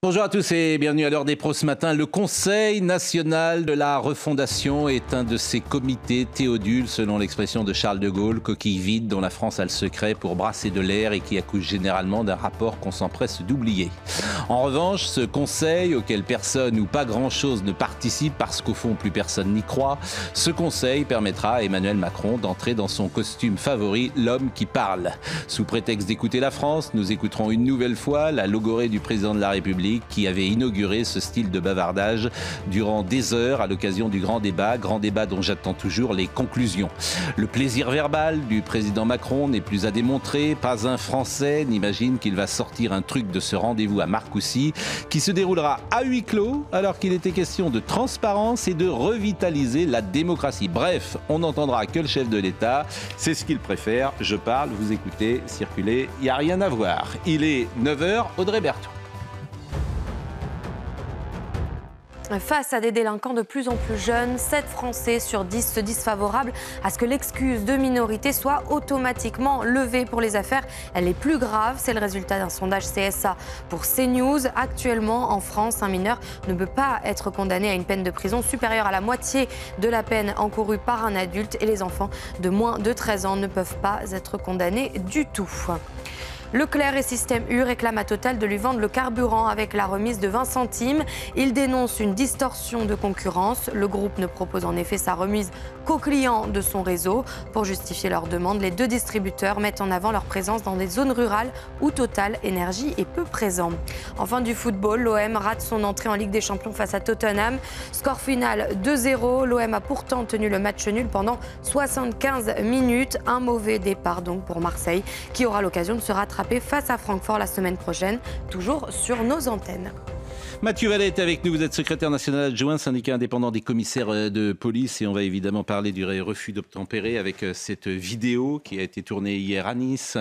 Bonjour à tous et bienvenue à l'heure des pros ce matin. Le Conseil national de la refondation est un de ces comités théodules, selon l'expression de Charles de Gaulle, coquille vide dont la France a le secret pour brasser de l'air et qui accouche généralement d'un rapport qu'on s'empresse d'oublier. En revanche, ce conseil, auquel personne ou pas grand-chose ne participe parce qu'au fond plus personne n'y croit, ce conseil permettra à Emmanuel Macron d'entrer dans son costume favori, l'homme qui parle. Sous prétexte d'écouter la France, nous écouterons une nouvelle fois la logorée du président de la République qui avait inauguré ce style de bavardage durant des heures à l'occasion du grand débat dont j'attends toujours les conclusions. Le plaisir verbal du président Macron n'est plus à démontrer. Pas un Français n'imagine qu'il va sortir un truc de ce rendez-vous à Marcoussis qui se déroulera à huis clos alors qu'il était question de transparence et de revitaliser la démocratie. Bref, on n'entendra que le chef de l'État. C'est ce qu'il préfère. Je parle, vous écoutez, circulez, il n'y a rien à voir. Il est 9h, Audrey Berthaud. Face à des délinquants de plus en plus jeunes, 7 Français sur 10 se disent favorables à ce que l'excuse de minorité soit automatiquement levée pour les affaires les plus graves. C'est le résultat d'un sondage CSA pour CNews. Actuellement, en France, un mineur ne peut pas être condamné à une peine de prison supérieure à la moitié de la peine encourue par un adulte et les enfants de moins de 13 ans ne peuvent pas être condamnés du tout. Leclerc et Système U réclament à Total de lui vendre le carburant avec la remise de 20 centimes. Ils dénoncent une distorsion de concurrence. Le groupe ne propose en effet sa remise qu'aux clients de son réseau. Pour justifier leur demande, les deux distributeurs mettent en avant leur présence dans des zones rurales où Total Énergie est peu présent. Enfin du football, l'OM rate son entrée en Ligue des Champions face à Tottenham. Score final 2-0. L'OM a pourtant tenu le match nul pendant 75 minutes. Un mauvais départ donc pour Marseille qui aura l'occasion de se rattraper face à Francfort la semaine prochaine, toujours sur nos antennes. Mathieu Vallet est avec nous, vous êtes secrétaire national adjoint, syndicat indépendant des commissaires de police et on va évidemment parler du refus d'obtempérer avec cette vidéo qui a été tournée hier à Nice.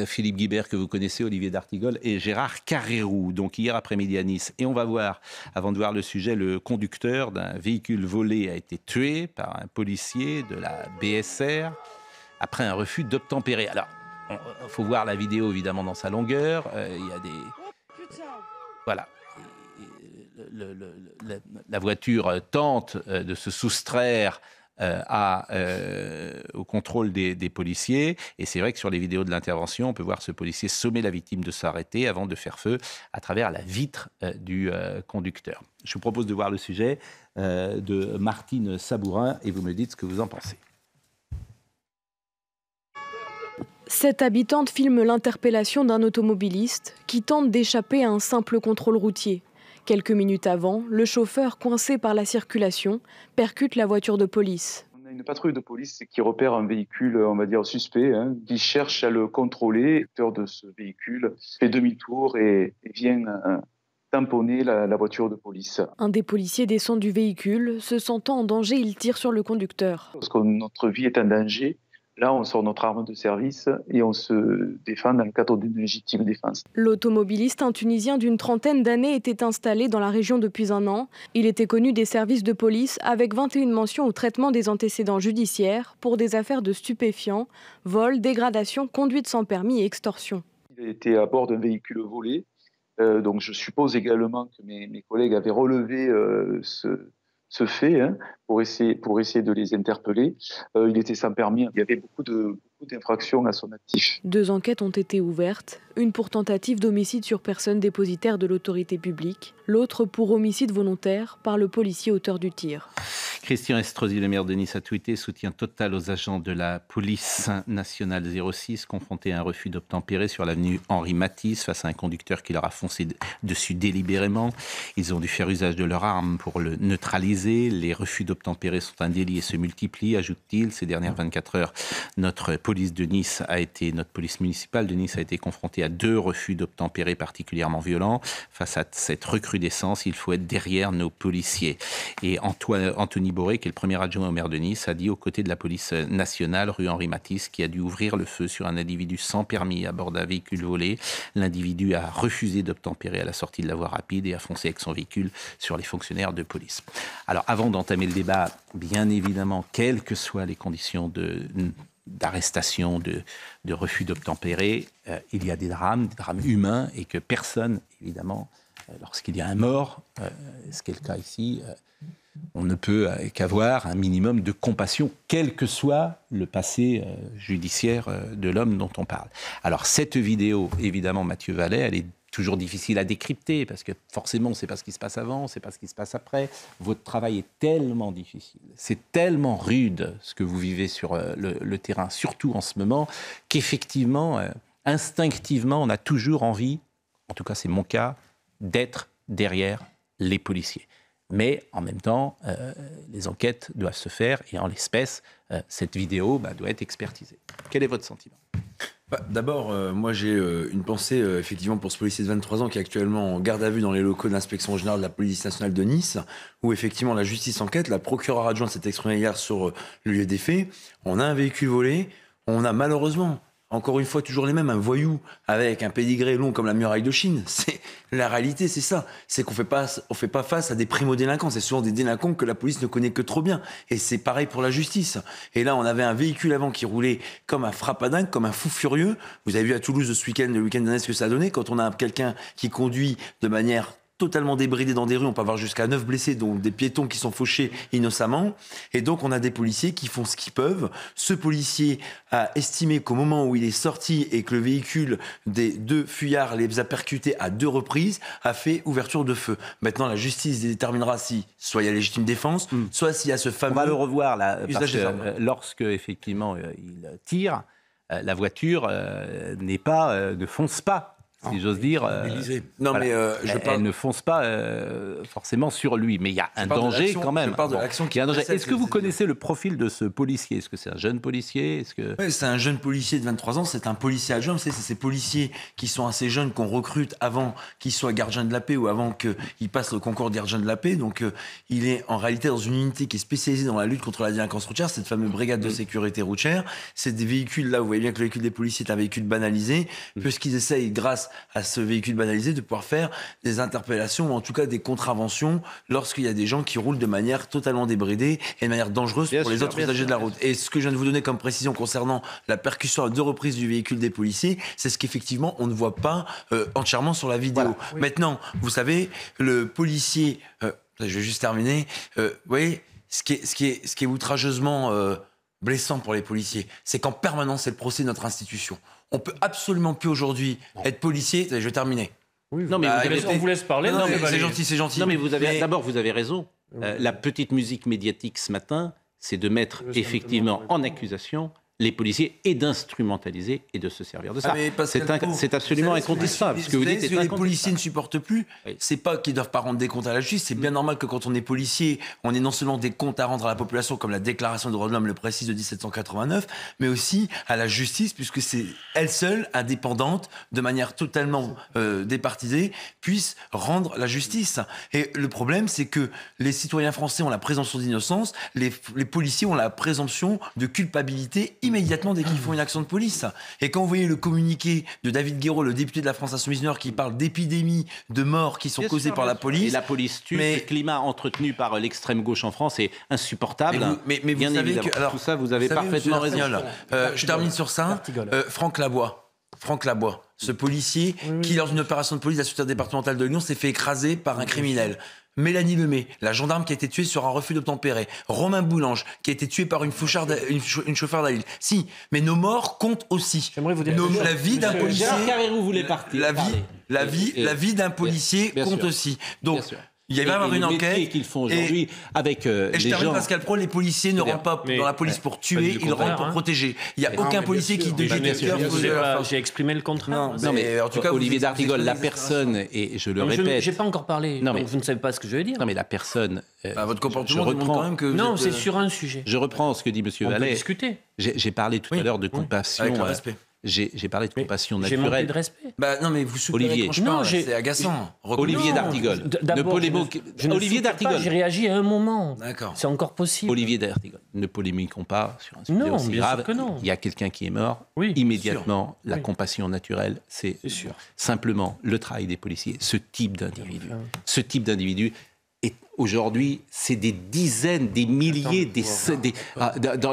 Philippe Guibert que vous connaissez, Olivier d'Artigol et Gérard Carrérou, donc hier après-midi à Nice. Et on va voir, avant de voir le sujet, le conducteur d'un véhicule volé a été tué par un policier de la BSR après un refus d'obtempérer. Alors, il faut voir la vidéo évidemment dans sa longueur. Il y a des... Voilà. La voiture tente de se soustraire au contrôle des policiers. Et c'est vrai que sur les vidéos de l'intervention, on peut voir ce policier sommer la victime de s'arrêter avant de faire feu à travers la vitre du conducteur. Je vous propose de voir le sujet de Martine Sabourin et vous me dites ce que vous en pensez. Cette habitante filme l'interpellation d'un automobiliste qui tente d'échapper à un simple contrôle routier. Quelques minutes avant, le chauffeur, coincé par la circulation, percute la voiture de police. On a une patrouille de police qui repère un véhicule, on va dire suspect, qui cherche à le contrôler. L'auteur de ce véhicule fait demi-tour et vient tamponner la voiture de police. Un des policiers descend du véhicule. Se sentant en danger, il tire sur le conducteur. Parce que notre vie est en danger. Là, on sort notre arme de service et on se défend dans le cadre d'une légitime défense. L'automobiliste, un Tunisien d'une trentaine d'années, était installé dans la région depuis un an. Il était connu des services de police avec 21 mentions au traitement des antécédents judiciaires pour des affaires de stupéfiants, vol, dégradation, conduite sans permis et extorsion. Il était à bord d'un véhicule volé. Donc je suppose également que mes collègues avaient relevé ce fait pour essayer de les interpeller. Il était sans permis. Il y avait beaucoup d'infractions à son actif. 2 enquêtes ont été ouvertes. Une pour tentative d'homicide sur personne dépositaire de l'autorité publique. L'autre pour homicide volontaire par le policier auteur du tir. Christian Estrosi, le maire de Nice, a tweeté soutien total aux agents de la police nationale 06 confrontés à un refus d'obtempérer sur l'avenue Henri Matisse face à un conducteur qui leur a foncé dessus délibérément. Ils ont dû faire usage de leur arme pour le neutraliser. Les refus d'obtempérer sont un délit et se multiplient, ajoute-t-il. Ces dernières 24 heures, notre police municipale de Nice a été confrontée à 2 refus d'obtempérer particulièrement violents. Face à cette recrudescence, il faut être derrière nos policiers. Et Anthony Boré, qui est le premier adjoint au maire de Nice, a dit aux côtés de la police nationale, rue Henri Matisse, qui a dû ouvrir le feu sur un individu sans permis à bord d'un véhicule volé. L'individu a refusé d'obtempérer à la sortie de la voie rapide et a foncé avec son véhicule sur les fonctionnaires de police. Alors, avant d'entamer le débat, bien évidemment, quelles que soient les conditions d'arrestation, de refus d'obtempérer, il y a des drames humains et que personne, évidemment, lorsqu'il y a un mort, ce qui est le cas ici, on ne peut qu'avoir un minimum de compassion, quel que soit le passé judiciaire de l'homme dont on parle. Alors cette vidéo, évidemment, Mathieu Vallet, elle est toujours difficile à décrypter, parce que forcément, on ne sait pas ce qui se passe avant, on ne sait pas ce qui se passe après. Votre travail est tellement difficile, c'est tellement rude ce que vous vivez sur le terrain, surtout en ce moment, qu'effectivement, instinctivement, on a toujours envie, en tout cas c'est mon cas, d'être derrière les policiers. Mais en même temps, les enquêtes doivent se faire et en l'espèce, cette vidéo doit être expertisée. Quel est votre sentiment ? D'abord, moi j'ai une pensée effectivement pour ce policier de 23 ans qui est actuellement en garde à vue dans les locaux de l'inspection générale de la police nationale de Nice, où effectivement la justice enquête, la procureure adjointe s'est exprimée hier sur le lieu des faits. On a un véhicule volé, on a malheureusement, encore une fois, toujours les mêmes, un voyou avec un pédigré long comme la muraille de Chine. La réalité, c'est ça. C'est qu'on fait pas face à des primo-délinquants. C'est souvent des délinquants que la police ne connaît que trop bien. Et c'est pareil pour la justice. Et là, on avait un véhicule avant qui roulait comme un frappadingue, comme un fou furieux. Vous avez vu à Toulouse ce week-end, le week-end dernier, ce que ça a donné. Quand on a quelqu'un qui conduit de manière totalement débridé dans des rues, on peut avoir jusqu'à 9 blessés, dont des piétons qui sont fauchés innocemment. Et donc, on a des policiers qui font ce qu'ils peuvent. Ce policier a estimé qu'au moment où il est sorti et que le véhicule des 2 fuyards les a percutés à 2 reprises, a fait ouverture de feu. Maintenant, la justice déterminera si soit il y a légitime défense, soit s'il y a ce fameux... On va le revoir là, parce que lorsque effectivement il tire, la voiture ne fonce pas. Si j'ose dire, non, voilà. Mais elle ne fonce pas forcément sur lui, mais il y a un danger quand même. Je parle de l'action qui Est-ce que vous connaissez le profil de ce policier ? Est-ce que c'est un jeune policier ? Oui, c'est un jeune policier de 23 ans, c'est un policier adjoint. C'est ces policiers qui sont assez jeunes, qu'on recrute avant qu'ils soient gardiens de la paix ou avant qu'ils passent le concours de gardien de la paix. Donc il est en réalité dans une unité qui est spécialisée dans la lutte contre la délinquance routière, cette fameuse brigade de sécurité routière. C'est des véhicules, là vous voyez bien que le véhicule des policiers est un véhicule banalisé, puisqu'ils essayent, grâce à ce véhicule banalisé, de pouvoir faire des interpellations ou en tout cas des contraventions lorsqu'il y a des gens qui roulent de manière totalement débridée et de manière dangereuse pour les autres usagers de la route. Et ce que je viens de vous donner comme précision concernant la percussion à 2 reprises du véhicule des policiers, c'est ce qu'effectivement on ne voit pas entièrement sur la vidéo. Voilà. Oui. Maintenant, vous savez, le policier, je vais juste terminer, vous voyez, ce qui est outrageusement blessant pour les policiers, c'est qu'en permanence c'est le procès de notre institution. On peut absolument plus aujourd'hui être policier. Je vais terminer. Oui, non, mais on vous laisse parler. Non, c'est gentil, c'est gentil. Non, mais d'abord, vous avez raison. La petite musique médiatique ce matin, c'est de mettre effectivement en accusation les policiers et d'instrumentaliser et de se servir de ça. C'est absolument incontestable. Ce que vous dites est incontestable. Les policiers ne supportent plus, c'est pas qu'ils ne doivent pas rendre des comptes à la justice. C'est bien normal que quand on est policier, on ait non seulement des comptes à rendre à la population, comme la Déclaration des droits de l'homme le précise de 1789, mais aussi à la justice, puisque c'est elle seule, indépendante, de manière totalement départisée, puisse rendre la justice. Et le problème, c'est que les citoyens français ont la présomption d'innocence, les policiers ont la présomption de culpabilité immédiatement dès qu'ils font une action de police. Et quand vous voyez le communiqué de David Guiraud, le député de la France Insoumise Nord, qui parle d'épidémies de morts qui sont causées par la police... Et la police tue, le climat entretenu par l'extrême gauche en France est insupportable. Mais vous savez que... Alors, tout ça, vous avez parfaitement raison. Je termine sur ça. Franck Laboie, ce policier qui, lors d'une opération de police à la sûreté départementale de Lyon, s'est fait écraser par un criminel. Mélanie Lemay, la gendarme qui a été tuée sur un refus d'obtempérer. Romain Boulange, qui a été tué par une chauffeur d'asile. Si, mais nos morts comptent aussi. J'aimerais vous dire la vie d'un policier... Gérard Carrérou voulait partir. La vie d'un policier compte aussi. Donc, il va y avoir une enquête qu'ils font aujourd'hui avec et je termine, Pascal Pro, les policiers ne rentrent pas dans la police pour tuer, ils rentrent pour protéger. Il n'y a aucun policier qui J'ai exprimé le contraire. Non, mais en tout cas, Olivier d'Artigol, la personne, et je le répète... Je n'ai pas encore parlé, donc vous ne savez pas ce que je veux dire. Non, mais la personne... Votre comportement demande quand même que... Non, c'est sur un sujet. Je reprends ce que dit M. Vallet. On peut discuter. J'ai parlé tout à l'heure de compassion... Avec le respect. J'ai parlé de compassion naturelle. J'ai manqué de respect. Non, mais vous soufflez Olivier. quand je parle, c'est agaçant. Olivier d'Artigol. Olivier d'Artigol. J'ai réagi à un moment. D'accord. C'est encore possible. Olivier d'Artigol. Ne polémiquons pas sur un sujet aussi grave. Il y a quelqu'un qui est mort. Oui, immédiatement, la compassion naturelle, c'est simplement le travail des policiers. Ce type d'individu. Et aujourd'hui, c'est des dizaines, des milliers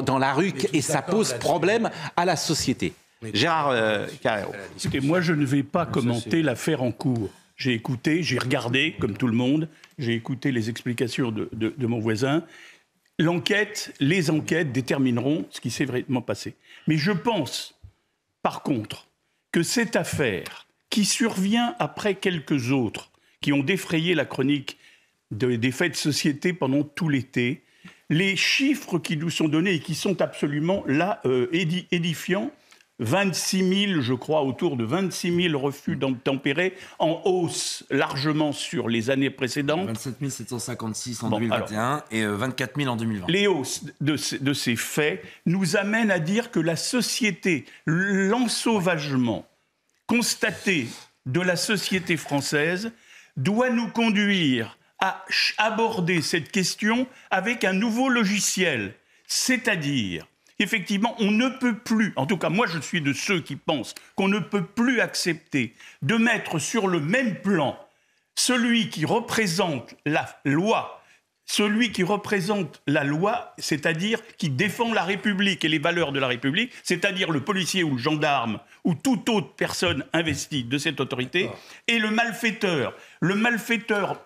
dans la rue et ça pose problème à la société. Gérard Carrérou. Écoutez, moi, je ne vais pas commenter l'affaire en cours. j'ai écouté, j'ai regardé, comme tout le monde, j'ai écouté les explications de mon voisin. Les enquêtes détermineront ce qui s'est vraiment passé. Mais je pense, par contre, que cette affaire, qui survient après quelques autres, qui ont défrayé la chronique des faits de société pendant tout l'été, les chiffres qui nous sont donnés et qui sont absolument là édifiants, 26 000, je crois, autour de 26 000 refus d'obtempérer, en hausse largement sur les années précédentes. 27 756 en 2021 et 24 000 en 2020. Les hausses de ces faits nous amènent à dire que la société, l'ensauvagement constaté de la société française doit nous conduire à aborder cette question avec un nouveau logiciel, c'est-à-dire... Effectivement, on ne peut plus, en tout cas moi je suis de ceux qui pensent qu'on ne peut plus accepter de mettre sur le même plan celui qui représente la loi, c'est-à-dire qui défend la République et les valeurs de la République, c'est-à-dire le policier ou le gendarme ou toute autre personne investie de cette autorité, et le malfaiteur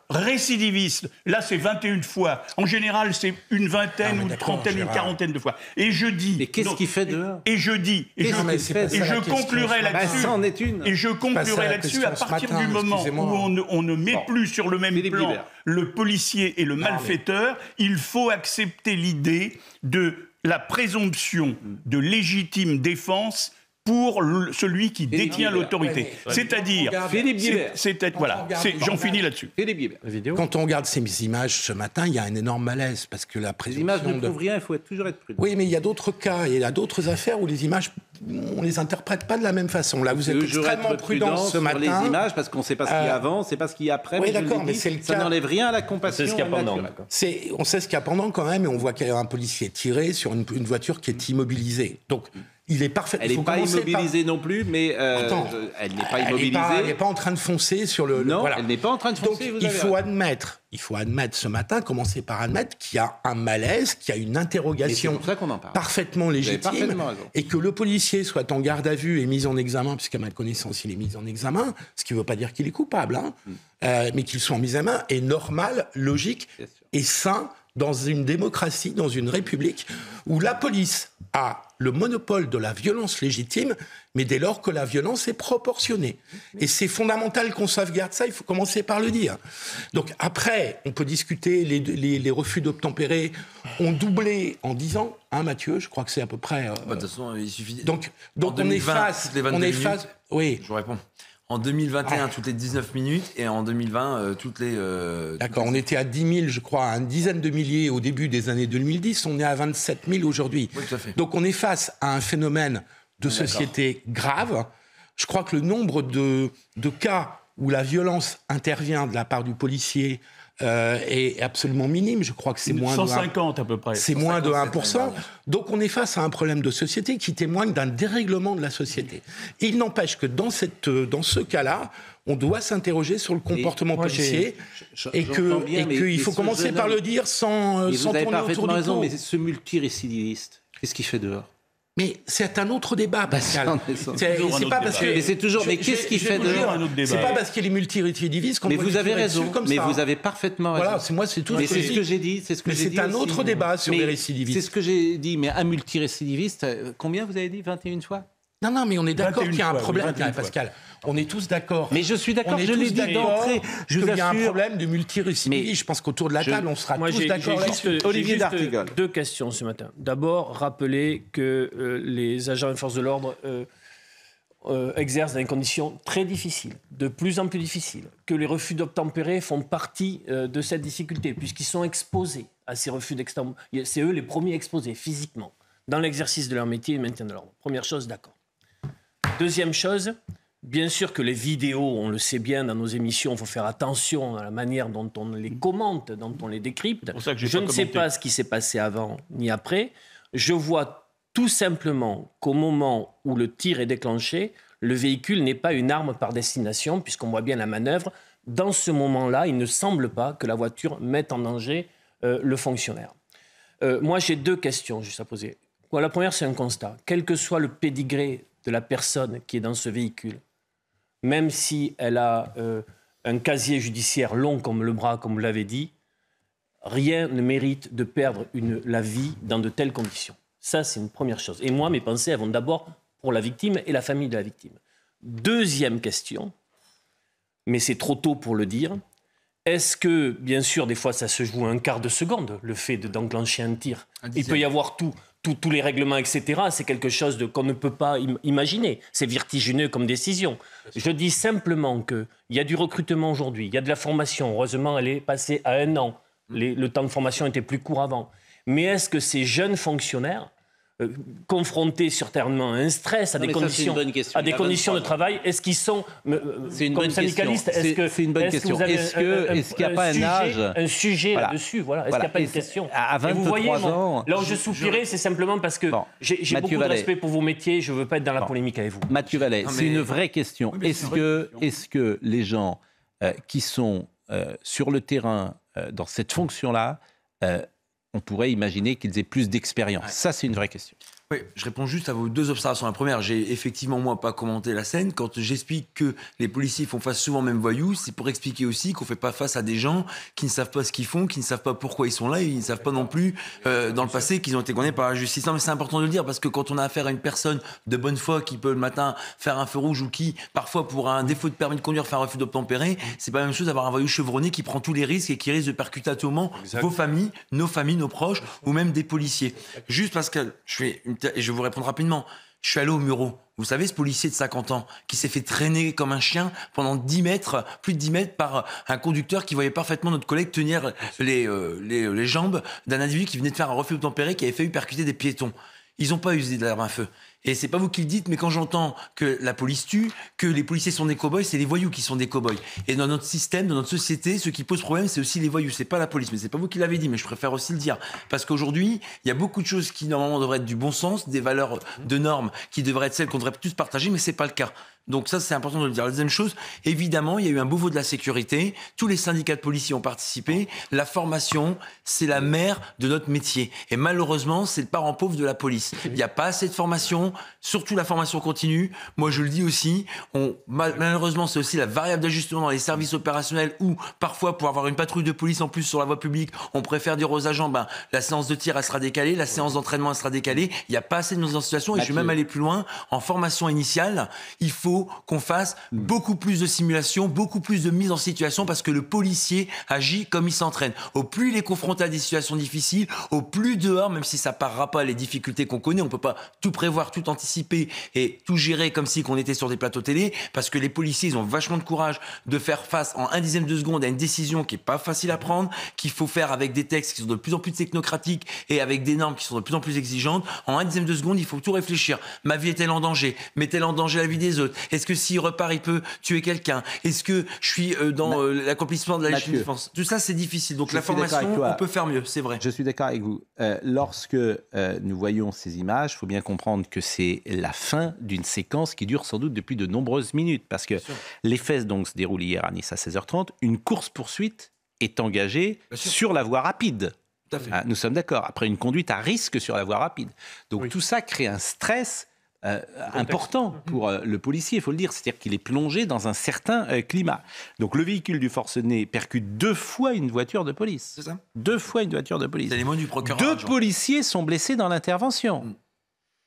récidiviste, là c'est 21 fois, en général c'est une vingtaine ou une trentaine, une quarantaine de fois. Et je dis... Mais qu'est-ce qu'il fait dehors ? Et je dis, et je conclurai là-dessus, à partir du moment où on ne met plus sur le même plan le policier et le malfaiteur, il faut accepter l'idée de la présomption de légitime défense pour celui qui détient l'autorité. C'est-à-dire... Philippe Guibert. Voilà, j'en finis là-dessus. Philippe Guibert. Quand on regarde ces images ce matin, il y a un énorme malaise parce que la présomption... Les images ne prouvent rien, il faut toujours être prudent. Oui, mais il y a d'autres cas, il y a d'autres affaires où les images, on ne les interprète pas de la même façon. Là, vous êtes extrêmement prudent ce matin. Les images, parce qu'on ne sait pas ce qu'il y a avant, on ne sait pas ce qu'il y a après. Oui, d'accord, mais c'est le cas. Ça n'enlève rien à la compassion. C'est ce qu'il y a pendant. On sait ce qu'il y a pendant quand même, et on voit qu'il y a un policier tiré sur une voiture qui est immobilisée. Donc, il est parfait. Elle n'est pas immobilisée non plus, mais elle n'est pas immobilisée. Elle n'est pas en train de foncer sur le... Non, voilà. elle n'est pas en train de foncer. Donc, il faut admettre ce matin, commencer par admettre qu'il y a un malaise, qu'il y a une interrogation parfaitement légitime, et que le policier soit en garde à vue et mis en examen, puisqu'à ma connaissance, il est mis en examen, ce qui ne veut pas dire qu'il est coupable, mais qu'il soit en mise à main, est normal, logique et sain dans une démocratie, dans une république, où la police a le monopole de la violence légitime, mais dès lors que la violence est proportionnée. Et c'est fondamental qu'on sauvegarde ça, il faut commencer par le dire. Donc après, on peut discuter, les refus d'obtempérer ont doublé en 10 ans, Mathieu, je crois que c'est à peu près... de toute façon, il suffit... Donc on est face... Oui. Je vous réponds. En 2021, toutes les 19 minutes, et en 2020, toutes les... D'accord, on était à 10 000, je crois, à une dizaine de milliers au début des années 2010, on est à 27 000 aujourd'hui. Oui, tout à fait. Donc on est face à un phénomène de société grave. Je crois que le nombre de cas où la violence intervient de la part du policier est absolument minime. Je crois que c'est moins 150 à peu près. C'est moins de 1%. Donc on est face à un problème de société qui témoigne d'un dérèglement de la société. Il n'empêche que dans ce cas-là, on doit s'interroger sur le comportement policier et qu'il faut commencer par le dire sans tourner autour du pot. Mais ce multirécidiviste, qu'est-ce qu'il fait dehors ? Mais c'est un autre débat, Pascal. C'est pas parce que. Mais c'est toujours. Mais qu'est-ce qu'il fait dehors ? C'est pas parce qu'il est multirécidiviste qu'on peut. Mais vous avez raison. Mais vous avez parfaitement raison. Voilà, c'est tout. Mais c'est ce que j'ai dit. Mais c'est un autre débat sur les récidivistes. C'est ce que j'ai dit. Mais un multirécidiviste, combien vous avez dit ? 21 fois ? Non, mais on est d'accord qu'il y a un problème, Pascal. On est tous d'accord. Mais je suis d'accord, je l'ai dit d'entrée. Il y a un problème de multirécidivisme. Je pense qu'autour de la table, on sera tous d'accord là-dessus. Olivier D'Artigol. Deux questions ce matin. D'abord, rappeler que les agents et forces de l'ordre exercent dans des conditions très difficiles, de plus en plus difficiles, que les refus d'obtempérer font partie de cette difficulté, puisqu'ils sont exposés à ces refus d'obtempérer. C'est eux les premiers exposés physiquement, dans l'exercice de leur métier et le maintien de l'ordre. Première chose, d'accord. Deuxième chose, bien sûr que les vidéos, on le sait bien dans nos émissions, il faut faire attention à la manière dont on les commente, dont on les décrypte. Je ne sais pas ce qui s'est passé avant ni après. Je vois tout simplement qu'au moment où le tir est déclenché, le véhicule n'est pas une arme par destination, puisqu'on voit bien la manœuvre. Dans ce moment-là, il ne semble pas que la voiture mette en danger le fonctionnaire. Moi, j'ai deux questions juste à poser. La première, c'est un constat. Quel que soit le pédigré de la personne qui est dans ce véhicule, même si elle a un casier judiciaire long comme le bras, comme vous l'avez dit, rien ne mérite de perdre la vie dans de telles conditions. Ça, c'est une première chose. Et moi, mes pensées, elles vont d'abord pour la victime et la famille de la victime. Deuxième question, mais c'est trop tôt pour le dire, est-ce que, bien sûr, des fois, ça se joue un quart de seconde, le fait d'enclencher un tir. Il peut y avoir tous les règlements, etc. C'est quelque chose qu'on ne peut pas imaginer. C'est vertigineux comme décision. Je dis simplement qu'il y a du recrutement aujourd'hui, il y a de la formation. Heureusement, elle est passée à 1 an. Le temps de formation était plus court avant. Mais est-ce que ces jeunes fonctionnaires, confrontés certainement à un stress, à des conditions de travail, est-ce qu'ils sont, comme syndicalistes, c'est une bonne question. Est-ce qu'il n'y a pas un sujet là-dessus, voilà. Est-ce qu'il n'y a pas une question? À 23 ans... Là où je soupirais, c'est simplement parce que j'ai beaucoup de respect pour vos métiers, je ne veux pas être dans la polémique avec vous. Mathieu Vallet, c'est une vraie question. Est-ce que les gens qui sont sur le terrain dans cette fonction-là, on pourrait imaginer qu'ils aient plus d'expérience? Ça, c'est une vraie question. Oui, je réponds juste à vos 2 observations. La première, j'ai effectivement, moi, pas commenté la scène. Quand j'explique que les policiers font face souvent même voyous, c'est pour expliquer aussi qu'on fait pas face à des gens qui ne savent pas ce qu'ils font, qui ne savent pas pourquoi ils sont là, et ils ne savent pas non plus, dans le passé, qu'ils ont été condamnés par la justice. Non, mais c'est important de le dire, parce que quand on a affaire à une personne de bonne foi qui peut le matin faire un feu rouge ou qui, parfois, pour un défaut de permis de conduire, faire un refus d'obtempérer, c'est pas la même chose d'avoir un voyou chevronné qui prend tous les risques et qui risque de percuter à tout moment vos familles, nos proches, ou même des policiers. Juste parce que et je vous réponds rapidement. Je suis allé au Mureau. Vous savez, ce policier de 50 ans qui s'est fait traîner comme un chien pendant 10 mètres, plus de 10 mètres, par un conducteur qui voyait parfaitement notre collègue tenir les jambes d'un individu qui venait de faire un refus d'obtempérer, qui avait failli percuter des piétons. Ils n'ont pas usé d'armes à feu. Et c'est pas vous qui le dites, mais quand j'entends que la police tue, que les policiers sont des cow-boys, c'est les voyous qui sont des cow-boys. Et dans notre système, dans notre société, ce qui pose problème, c'est aussi les voyous. C'est pas la police, mais c'est pas vous qui l'avez dit, mais je préfère aussi le dire. Parce qu'aujourd'hui, il y a beaucoup de choses qui, normalement, devraient être du bon sens, des valeurs de normes qui devraient être celles qu'on devrait tous partager, mais c'est pas le cas. Donc ça, c'est important de le dire. La deuxième chose, évidemment, il y a eu un Beauvau de la sécurité. Tous les syndicats de policiers ont participé. La formation, c'est la mère de notre métier. Et malheureusement, c'est le parent pauvre de la police. Il n'y a pas assez de formation, surtout la formation continue. Moi, je le dis aussi. Malheureusement, c'est aussi la variable d'ajustement dans les services opérationnels où, parfois, pour avoir une patrouille de police en plus sur la voie publique, on préfère dire aux agents, la séance de tir, elle sera décalée, la séance d'entraînement, elle sera décalée. Il n'y a pas assez de mise en situation. Et je vais même aller plus loin. En formation initiale, il faut qu'on fasse beaucoup plus de simulation, beaucoup plus de mise en situation, parce que le policier agit comme il s'entraîne. Au plus il est confronté à des situations difficiles, au plus dehors, même si ça ne parera pas les difficultés qu'on connaît, on ne peut pas tout prévoir, tout anticiper et tout gérer comme si on était sur des plateaux télé, parce que les policiers, ils ont vachement de courage de faire face en 1/10 de seconde à une décision qui n'est pas facile à prendre, qu'il faut faire avec des textes qui sont de plus en plus technocratiques et avec des normes qui sont de plus en plus exigeantes. En 1/10 de seconde, il faut tout réfléchir. Ma vie est-elle en danger? Met-elle en danger la vie des autres? Est-ce que s'il repart, il peut tuer quelqu'un? Est-ce que je suis dans l'accomplissement de la légitime défense? Tout ça, c'est difficile. Donc la formation, on peut faire mieux, c'est vrai. Je suis d'accord avec vous. Lorsque nous voyons ces images, il faut bien comprendre que c'est la fin d'une séquence qui dure sans doute depuis de nombreuses minutes. Parce que les faits donc, se déroulent hier à Nice à 16h30. Une course-poursuite est engagée sur la voie rapide. Nous sommes d'accord. Après une conduite à risque sur la voie rapide. Donc tout ça crée un stress important pour le policier, il faut le dire. C'est-à-dire qu'il est plongé dans un certain climat. Donc le véhicule du forcené percute 2 fois une voiture de police. C'est ça? 2 fois une voiture de police. C'est les mots du procureur. 2 policiers sont blessés dans l'intervention.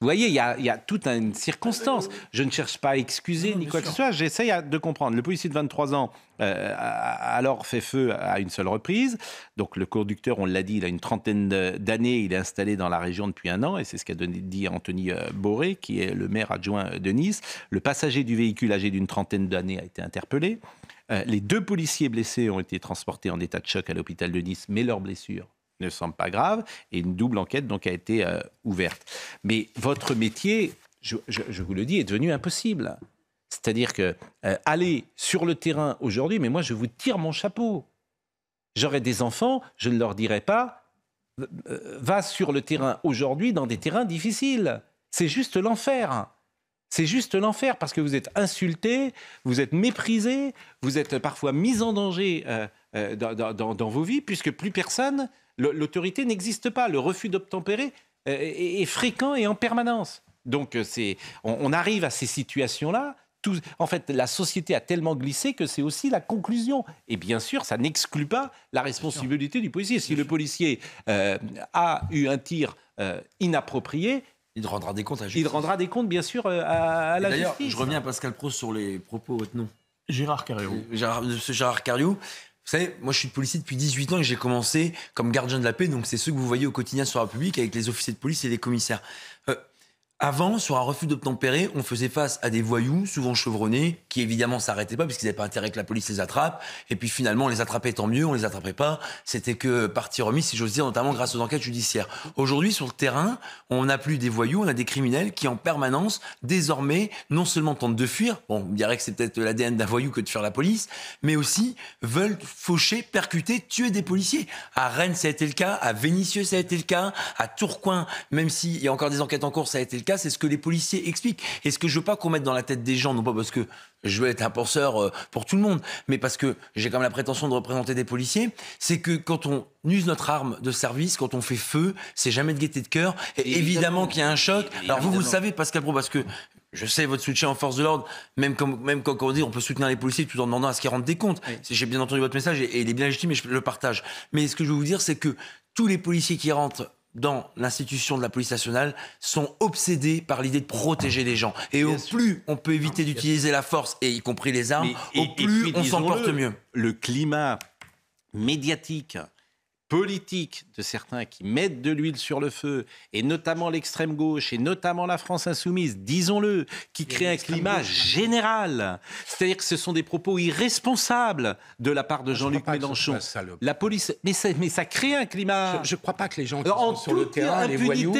Vous voyez, il y a toute une circonstance. Je ne cherche pas à excuser ni quoi que ce soit. J'essaye de comprendre. Le policier de 23 ans a alors fait feu à une seule reprise. Donc le conducteur, on l'a dit, il a une trentaine d'années. Il est installé dans la région depuis 1 an. Et c'est ce qu'a dit Anthony Boré, qui est le maire adjoint de Nice. Le passager du véhicule, âgé d'une trentaine d'années, a été interpellé. Les 2 policiers blessés ont été transportés en état de choc à l'hôpital de Nice, mais leurs blessures ne semble pas grave, et une double enquête donc a été ouverte. Mais votre métier, je vous le dis, est devenu impossible. C'est-à-dire que aller sur le terrain aujourd'hui, mais moi je vous tire mon chapeau. J'aurais des enfants, je ne leur dirais pas va sur le terrain aujourd'hui dans des terrains difficiles. C'est juste l'enfer. C'est juste l'enfer parce que vous êtes insulté, vous êtes méprisé, vous êtes parfois mis en danger dans vos vies puisque plus personne... L'autorité n'existe pas. Le refus d'obtempérer est fréquent et en permanence. Donc, on arrive à ces situations-là En fait, la société a tellement glissé que c'est aussi la conclusion. Et bien sûr, ça n'exclut pas la responsabilité du policier. Si le policier a eu un tir inapproprié, il rendra des comptes à la justice. Il rendra des comptes, bien sûr, à la justice. D'ailleurs, je reviens à Pascal Pro sur les propos, votre nom. Gérard Carriou. Gérard Carriou. Vous savez, moi je suis policier depuis 18 ans et j'ai commencé comme gardien de la paix, donc c'est ceux que vous voyez au quotidien sur la République avec les officiers de police et les commissaires. Avant, sur un refus d'obtempérer, on faisait face à des voyous, souvent chevronnés, qui évidemment s'arrêtaient pas parce qu'ils n'avaient pas intérêt que la police les attrape. Et puis finalement, on les attrapait tant mieux, on les attrapait pas. C'était que partie remise, si j'ose dire, notamment grâce aux enquêtes judiciaires. Aujourd'hui, sur le terrain, on n'a plus des voyous, on a des criminels qui en permanence, désormais, non seulement tentent de fuir, bon, on dirait que c'est peut-être l'ADN d'un voyou que de fuir la police, mais aussi veulent faucher, percuter, tuer des policiers. À Rennes, ça a été le cas, à Vénissieux, ça a été le cas, à Tourcoing, même s'il y a encore des enquêtes en cours, ça a été le cas, c'est ce que les policiers expliquent. Et ce que je veux pas qu'on mette dans la tête des gens, non pas parce que je veux être un penseur pour tout le monde, mais parce que j'ai quand même la prétention de représenter des policiers, c'est que quand on use notre arme de service, quand on fait feu, c'est jamais de gaieté de cœur. Et évidemment qu'il y a un choc. Alors vous savez, Pascal Pro, parce que je sais votre soutien en force de l'ordre, même quand on dit on peut soutenir les policiers tout en demandant à ce qu'ils rendent des comptes. Oui. J'ai bien entendu votre message et il est bien légitime et je le partage. Mais ce que je veux vous dire, c'est que tous les policiers qui rentrent dans l'institution de la police nationale sont obsédés par l'idée de protéger les gens. Et au plus on peut éviter d'utiliser la force, et y compris les armes, au plus on s'en porte mieux. Le climat médiatique, politique de certains qui mettent de l'huile sur le feu, et notamment l'extrême gauche, et notamment la France insoumise, disons-le, qui crée un climat général. C'est-à-dire que ce sont des propos irresponsables de la part de Jean-Luc Mélenchon. La police, mais ça crée un climat. Je ne crois pas que les gens qui sont sur le terrain, les voyous,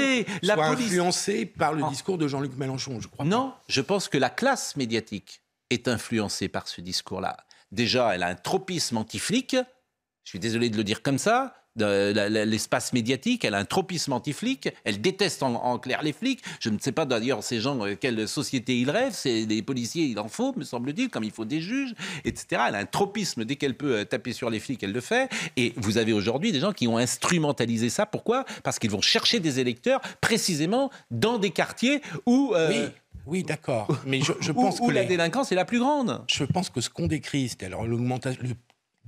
soient influencés par le discours de Jean-Luc Mélenchon. Je crois pas. Non, je pense que la classe médiatique est influencée par ce discours-là. Déjà, elle a un tropisme anti-flic. Je suis désolé de le dire comme ça, l'espace médiatique, elle a un tropisme anti-flic, elle déteste en clair les flics. Je ne sais pas d'ailleurs ces gens, quelle société ils rêvent, c'est des policiers, il en faut, me semble-t-il, comme il faut des juges, etc. Elle a un tropisme, dès qu'elle peut taper sur les flics, elle le fait. Et vous avez aujourd'hui des gens qui ont instrumentalisé ça. Pourquoi ? Parce qu'ils vont chercher des électeurs précisément dans des quartiers où... Oui, d'accord. Mais je pense où la délinquance est la plus grande. Je pense que ce qu'on décrit, c'est alors l'augmentation...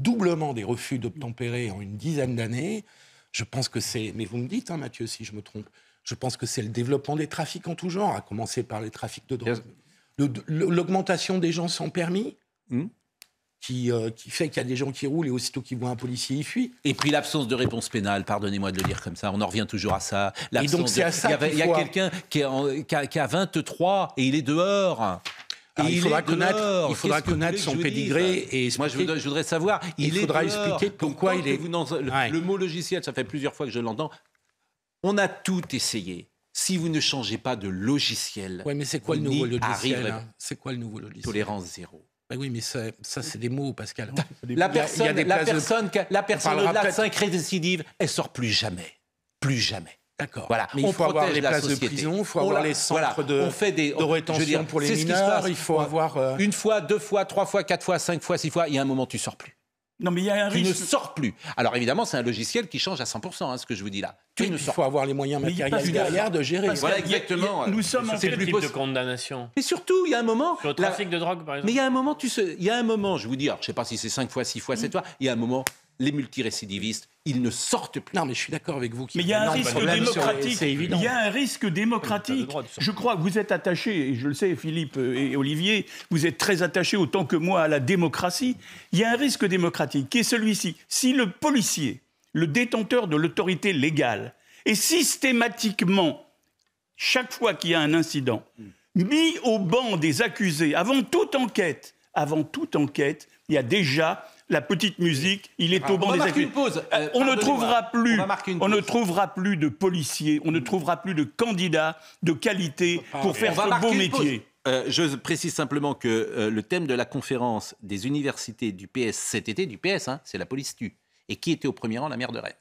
doublement des refus d'obtempérer en une dizaine d'années, je pense que c'est... Mais vous me dites, Mathieu, si je me trompe, je pense que c'est le développement des trafics en tout genre, à commencer par les trafics de drogue. L'augmentation des gens sans permis, qui fait qu'il y a des gens qui roulent et aussitôt qu'ils voient un policier, ils fuient. Et puis l'absence de réponse pénale, pardonnez-moi de le dire comme ça, on en revient toujours à ça. Et donc c'est à ça il y a quelqu'un qui a 23 et il est dehors. Alors, il faudra connaître son pédigré et moi, je voudrais savoir. Il faudra expliquer pourquoi il est. Le mot logiciel, ça fait plusieurs fois que je l'entends. On a tout essayé. Si vous ne changez pas de logiciel, mais c'est quoi le nouveau logiciel C'est quoi le nouveau logiciel ? Tolérance zéro. Oui, mais ça, c'est des mots, Pascal. La personne au-delà de 5 récidives, elle sort plus jamais. Plus jamais. D'accord. Voilà. Mais il faut avoir les places de prison, il faut avoir les centres de rétention pour les mineurs, il faut avoir... Une fois, 2 fois, 3 fois, 4 fois, 5 fois, 6 fois, il y a un moment tu sors plus. Non, mais il y a un risque. Tu ne sors plus. Alors évidemment, c'est un logiciel qui change à 100%, ce que je vous dis là. Il faut avoir les moyens matériels derrière de gérer. Voilà, exactement. Nous sommes en quel type de condamnation ? Et surtout, il y a un moment... Sur le trafic de drogue, par exemple. Mais il y a un moment, je vous dis, alors, je ne sais pas si c'est 5 fois, 6 fois, 7 fois, il y a un moment... Les multirécidivistes, ils ne sortent plus. Non, mais je suis d'accord avec vous. Mais il y a un risque démocratique. Il y a un risque démocratique. Je crois que vous êtes attachés, et je le sais, Philippe et Olivier, vous êtes très attachés autant que moi à la démocratie. Il y a un risque démocratique qui est celui-ci. Si le policier, le détenteur de l'autorité légale, est systématiquement, chaque fois qu'il y a un incident, mis au banc des accusés, avant toute enquête, il y a déjà... La petite musique, il est au banc des accusés. On ne trouvera plus de policiers, on ne trouvera plus de candidats de qualité pour faire ce beau métier. Je précise simplement que le thème de la conférence des universités du PS cet été, du PS, c'est la police tue. Et qui était au premier rang ? La maire de Rennes.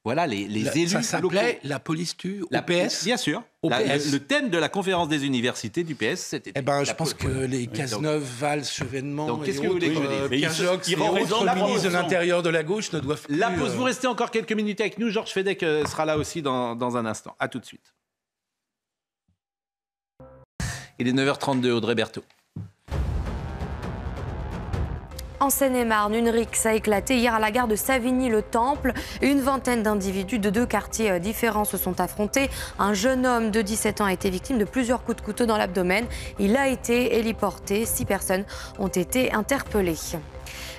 Voilà les élus. Ça s'appelait la police tue au PS ? Bien sûr. Le thème de la conférence des universités du PS, c'était... je pense que les Cazeneuve, Valls, Chevènement donc, qu'est-ce que vous voulez que Pierre Jox et autres ministres de l'Intérieur de la gauche ne doivent plus... La pause, vous restez encore quelques minutes avec nous. Georges Fedek sera là aussi dans un instant. À tout de suite. Il est 9h32, Audrey Berthaud. En Seine-et-Marne, une rixe a éclaté hier à la gare de Savigny-le-Temple. Une vingtaine d'individus de 2 quartiers différents se sont affrontés. Un jeune homme de 17 ans a été victime de plusieurs coups de couteau dans l'abdomen. Il a été héliporté. 6 personnes ont été interpellées.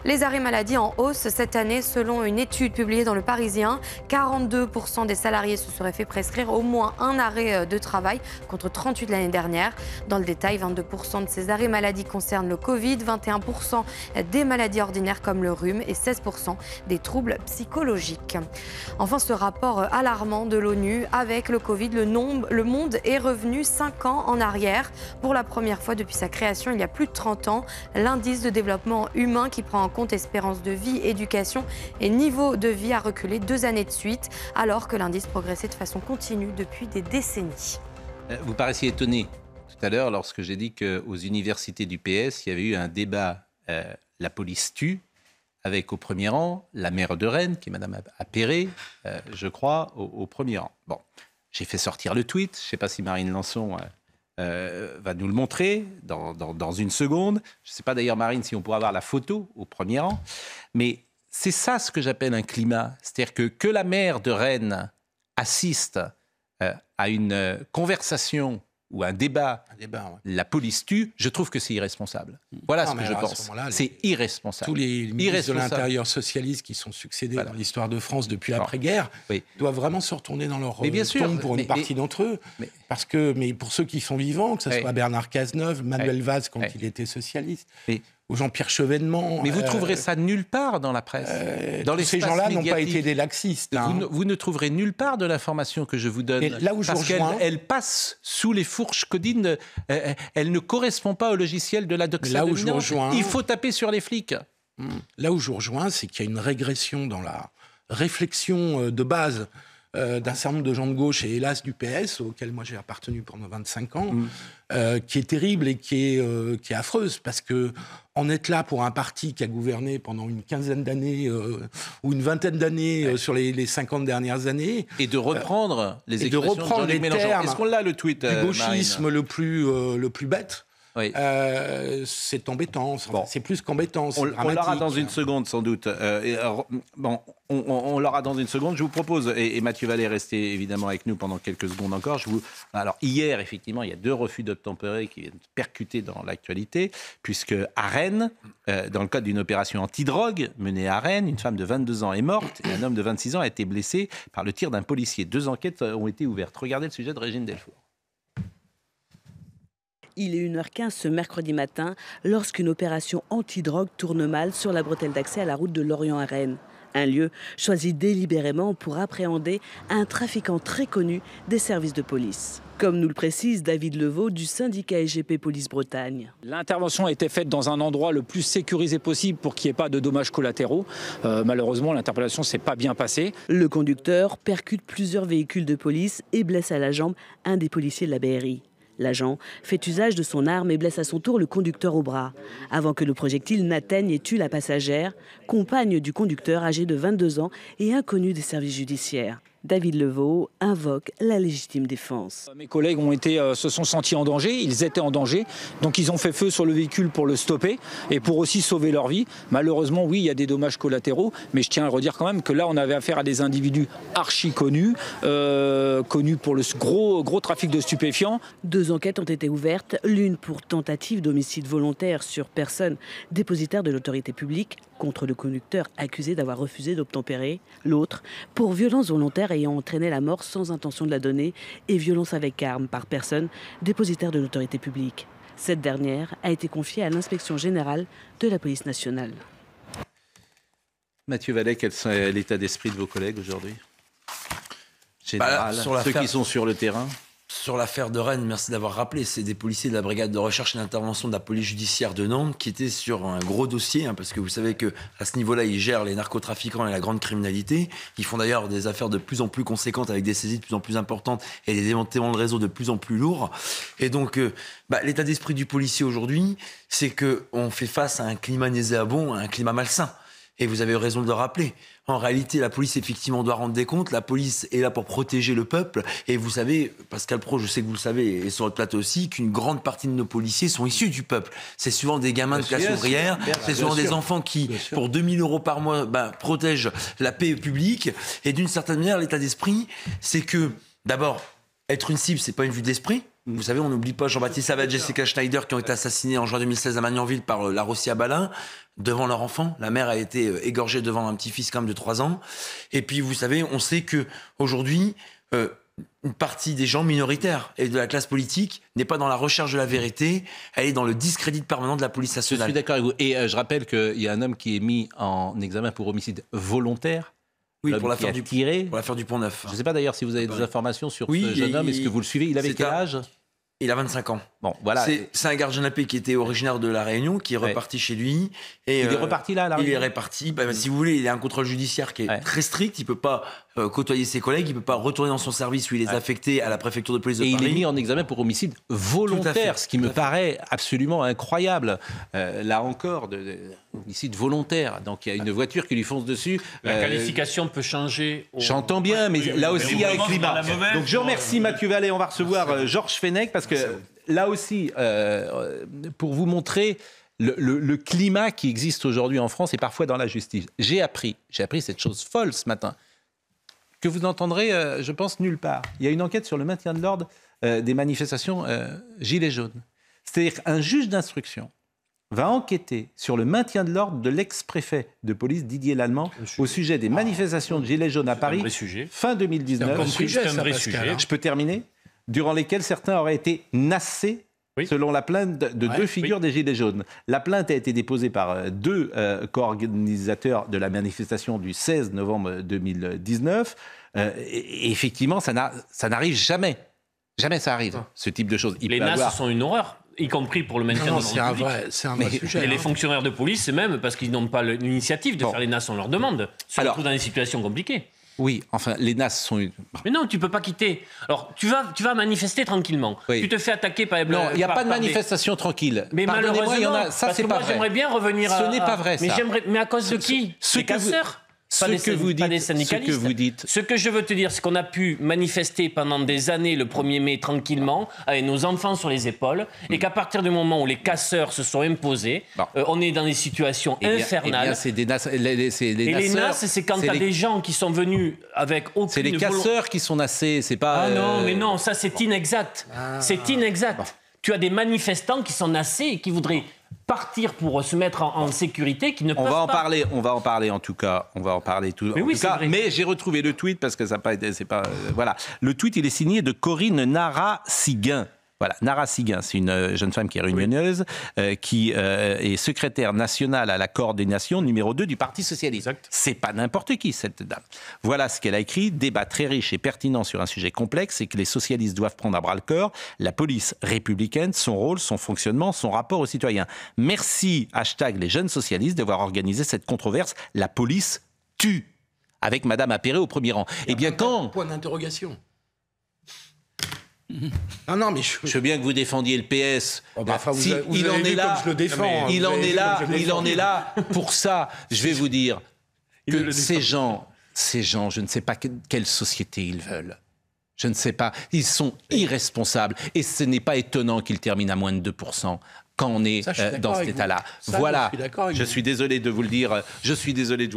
Les arrêts maladie en hausse cette année, selon une étude publiée dans Le Parisien. 42% des salariés se seraient fait prescrire au moins un arrêt de travail, contre 38 l'année dernière. Dans le détail, 22% de ces arrêts maladie concernent le Covid, 21% des maladies ordinaires comme le rhume et 16% des troubles psychologiques. Enfin, ce rapport alarmant de l'ONU avec le Covid, le monde est revenu 5 ans en arrière. Pour la première fois depuis sa création, il y a plus de 30 ans, l'indice de développement humain qui prend en compte espérance de vie, éducation et niveau de vie a reculé 2 années de suite, alors que l'indice progressait de façon continue depuis des décennies. Vous paraissiez étonné tout à l'heure lorsque j'ai dit qu'aux universités du PS, il y avait eu un débat la police tue, avec au premier rang la maire de Rennes, qui est Madame Appéré, je crois, au premier rang. Bon, j'ai fait sortir le tweet, je ne sais pas si Marine Lançon va nous le montrer dans une seconde. Je ne sais pas d'ailleurs, Marine, si on pourra avoir la photo au premier rang. Mais c'est ça ce que j'appelle un climat. C'est-à-dire que la maire de Rennes assiste à une conversation ou un débat, ouais. La police tue, je trouve que c'est irresponsable. Voilà ce que je pense. C'est irresponsable. Tous les ministres de l'Intérieur socialistes qui sont succédés dans l'histoire de France depuis l'après-guerre doivent vraiment se retourner dans leur tombe pour une partie d'entre eux. Mais pour ceux qui sont vivants, que ce soit Bernard Cazeneuve, Manuel Valls quand il était socialiste, ou Jean-Pierre Chevènement. Mais vous trouverez ça nulle part dans la presse. Ces gens-là n'ont pas été des laxistes. Vous ne trouverez nulle part de l'information que je vous donne. Là où parce qu'elle passe sous les fourches codines, elle ne correspond pas au logiciel de la doxa dominante. Il faut taper sur les flics. Là où je vous rejoins, c'est qu'il y a une régression dans la réflexion de base d'un certain nombre de gens de gauche et hélas du PS, auquel moi j'ai appartenu pendant 25 ans, qui est terrible et qui est affreuse, parce que en être là pour un parti qui a gouverné pendant une quinzaine d'années ou une vingtaine d'années sur les 50 dernières années. Et de reprendre les expressions de Jean-Luc Mélenchon. Est-ce qu'on l'a, le tweet, du gauchisme le plus bête. Oui. C'est embêtant, c'est plus qu'embêtant. On l'aura dans une seconde sans doute. On l'aura dans une seconde. Je vous propose, et Mathieu Vallet est resté évidemment avec nous pendant quelques secondes encore. Alors hier, effectivement, il y a 2 refus d'obtempérer qui viennent percuter dans l'actualité, puisque à Rennes, dans le cadre d'une opération anti-drogue menée à Rennes, une femme de 22 ans est morte et un homme de 26 ans a été blessé par le tir d'un policier. 2 enquêtes ont été ouvertes. Regardez le sujet de Régine Delfour. Il est 1h15 ce mercredi matin lorsqu'une opération anti-drogue tourne mal sur la bretelle d'accès à la route de Lorient à Rennes. Un lieu choisi délibérément pour appréhender un trafiquant très connu des services de police. Comme nous le précise David Levaux du syndicat SGP Police Bretagne. L'intervention a été faite dans un endroit le plus sécurisé possible pour qu'il n'y ait pas de dommages collatéraux. Malheureusement, l'interpellation ne s'est pas bien passée. Le conducteur percute plusieurs véhicules de police et blesse à la jambe un des policiers de la BRI. L'agent fait usage de son arme et blesse à son tour le conducteur au bras, avant que le projectile n'atteigne et tue la passagère, compagne du conducteur âgé de 22 ans et inconnu des services judiciaires. David Levaux invoque la légitime défense. Mes collègues se sont sentis en danger, ils étaient en danger, donc ils ont fait feu sur le véhicule pour le stopper et pour aussi sauver leur vie. Malheureusement, oui, il y a des dommages collatéraux, mais je tiens à redire quand même que là, on avait affaire à des individus archi connus, connus pour le gros trafic de stupéfiants. 2 enquêtes ont été ouvertes, l'une pour tentative d'homicide volontaire sur personne dépositaire de l'autorité publique contre le conducteur accusé d'avoir refusé d'obtempérer, l'autre pour violence volontaire ayant entraîné la mort sans intention de la donner et violence avec arme par personne dépositaire de l'autorité publique. Cette dernière a été confiée à l'inspection générale de la police nationale. Mathieu Vallet, quel est l'état d'esprit de vos collègues aujourd'hui ? Général, ceux qui sont sur le terrain. Sur l'affaire de Rennes, merci d'avoir rappelé, c'est des policiers de la brigade de recherche et d'intervention de la police judiciaire de Nantes qui étaient sur un gros dossier, parce que vous savez qu'à ce niveau-là, ils gèrent les narcotrafiquants et la grande criminalité. Ils font d'ailleurs des affaires de plus en plus conséquentes avec des saisies de plus en plus importantes et des démantèlements de réseau de plus en plus lourds. Et donc, l'état d'esprit du policier aujourd'hui, c'est qu'on fait face à un climat nauséabond, à un climat malsain. Et vous avez raison de le rappeler. En réalité, la police, effectivement, doit rendre des comptes. La police est là pour protéger le peuple. Et vous savez, Pascal Praud, je sais que vous le savez, et sur votre plateau aussi, qu'une grande partie de nos policiers sont issus du peuple. C'est souvent des gamins de classe ouvrière. C'est souvent des enfants qui, pour 2 000 € par mois, protègent la paix publique. Et d'une certaine manière, l'état d'esprit, c'est que, d'abord, être une cible, c'est pas une vue d'esprit. Vous savez, on n'oublie pas Jean-Baptiste Savage et Jessica Schneider qui ont été assassinés en juin 2016 à Magnanville par la Rossia Balin, devant leur enfant. La mère a été égorgée devant un petit-fils quand même de 3 ans. Et puis, vous savez, on sait que aujourd'hui, une partie des gens minoritaires et de la classe politique n'est pas dans la recherche de la vérité, elle est dans le discrédit permanent de la police nationale. Je suis d'accord avec vous. Et je rappelle qu'il y a un homme qui est mis en examen pour homicide volontaire. Oui, pour l'affaire du Pont-Neuf. Je ne sais pas d'ailleurs si vous avez des informations sur ce jeune homme. Est-ce que vous le suivez? Il avait quel âge? Il a 25 ans. Bon, voilà. C'est un gardien de la paix qui était originaire de La Réunion, qui est reparti chez lui. Et il est reparti là, à La Réunion? Il est reparti. Si vous voulez, il a un contrôle judiciaire qui est très strict. Il ne peut pas côtoyer ses collègues. Il ne peut pas retourner dans son service où il est affecté à la préfecture de police de Paris. Et il est mis en examen pour homicide volontaire, ce qui me paraît absolument incroyable. Là encore, homicide volontaire. Donc il y a une voiture qui lui fonce dessus. La qualification peut changer. J'entends bien, mais là aussi il y a un climat. Donc je remercie Mathieu Vallet. On va recevoir Georges Fenech parce que là aussi, pour vous montrer le climat qui existe aujourd'hui en France et parfois dans la justice. J'ai appris cette chose folle ce matin que vous n'entendrez, je pense, nulle part. Il y a une enquête sur le maintien de l'ordre des manifestations Gilets jaunes. C'est-à-dire qu'un juge d'instruction va enquêter sur le maintien de l'ordre de l'ex-préfet de police Didier Lallemand au sujet des manifestations de Gilets jaunes à Paris fin 2019. C'est un vrai sujet. Je peux terminer? Durant lesquels certains auraient été nassés, selon la plainte de 2 figures des Gilets jaunes. La plainte a été déposée par 2 co-organisateurs de la manifestation du 16 novembre 2019. Et effectivement, ça n'arrive jamais. Jamais ça arrive, ce type de choses. Les nasses sont une horreur, y compris pour le maintien de l'ordre public. C'est un vrai sujet. Et les fonctionnaires de police, c'est même parce qu'ils n'ont pas l'initiative de faire les nasses, on leur demande, surtout dans des situations compliquées. Oui, enfin, les nasses sont... Mais non, tu peux pas quitter. Alors, tu vas manifester tranquillement. Oui. Tu te fais attaquer par... Non, il n'y a pas de manifestation tranquille. Mais malheureusement, il y en a... Ça, c'est pas vrai. J'aimerais bien revenir à... Ce n'est pas vrai, ça. Mais à cause de qui? Les casseurs? Pas des syndicalistes. Ce que je veux te dire, c'est qu'on a pu manifester pendant des années le 1er mai tranquillement, avec nos enfants sur les épaules, et qu'à partir du moment où les casseurs se sont imposés, on est dans des situations infernales. C'est des nasses. Les nasses, c'est quand tu as des gens qui sont venus avec aucune... C'est les casseurs qui sont nassés, c'est pas... Ah non, mais non, ça c'est inexact. C'est inexact. Bon. Tu as des manifestants qui sont nassés et qui voudraient partir pour se mettre en sécurité, qui ne peuvent pas. On va en parler en tout cas. On va en parler tout. Mais j'ai retrouvé le tweet parce que ça n'a pas été. C'est pas. Voilà. Le tweet, il est signé de Corinne Nara-Siguin. Voilà, Nara Siguin, c'est une jeune femme qui est réunionneuse, qui est secrétaire nationale à la coordination numéro 2 du Parti Socialiste. Exact. C'est pas n'importe qui, cette dame. Voilà ce qu'elle a écrit. Débat très riche et pertinent sur un sujet complexe et que les socialistes doivent prendre à bras-le-corps. La police républicaine, son rôle, son fonctionnement, son rapport aux citoyens. Merci, #les jeunes socialistes, d'avoir organisé cette controverse. La police tue. Avec Madame Appéré au premier rang. Eh bien, quand... Point d'interrogation. Non, mais je veux bien que vous défendiez le PS. Il en est là. Je le défends. Il en est là pour ça. Je vais vous dire que ces gens, je ne sais pas quelle société ils veulent. Je ne sais pas. Ils sont irresponsables. Et ce n'est pas étonnant qu'ils terminent à moins de 2%. Quand on est dans cet état-là. Voilà, je suis désolé de vous le dire.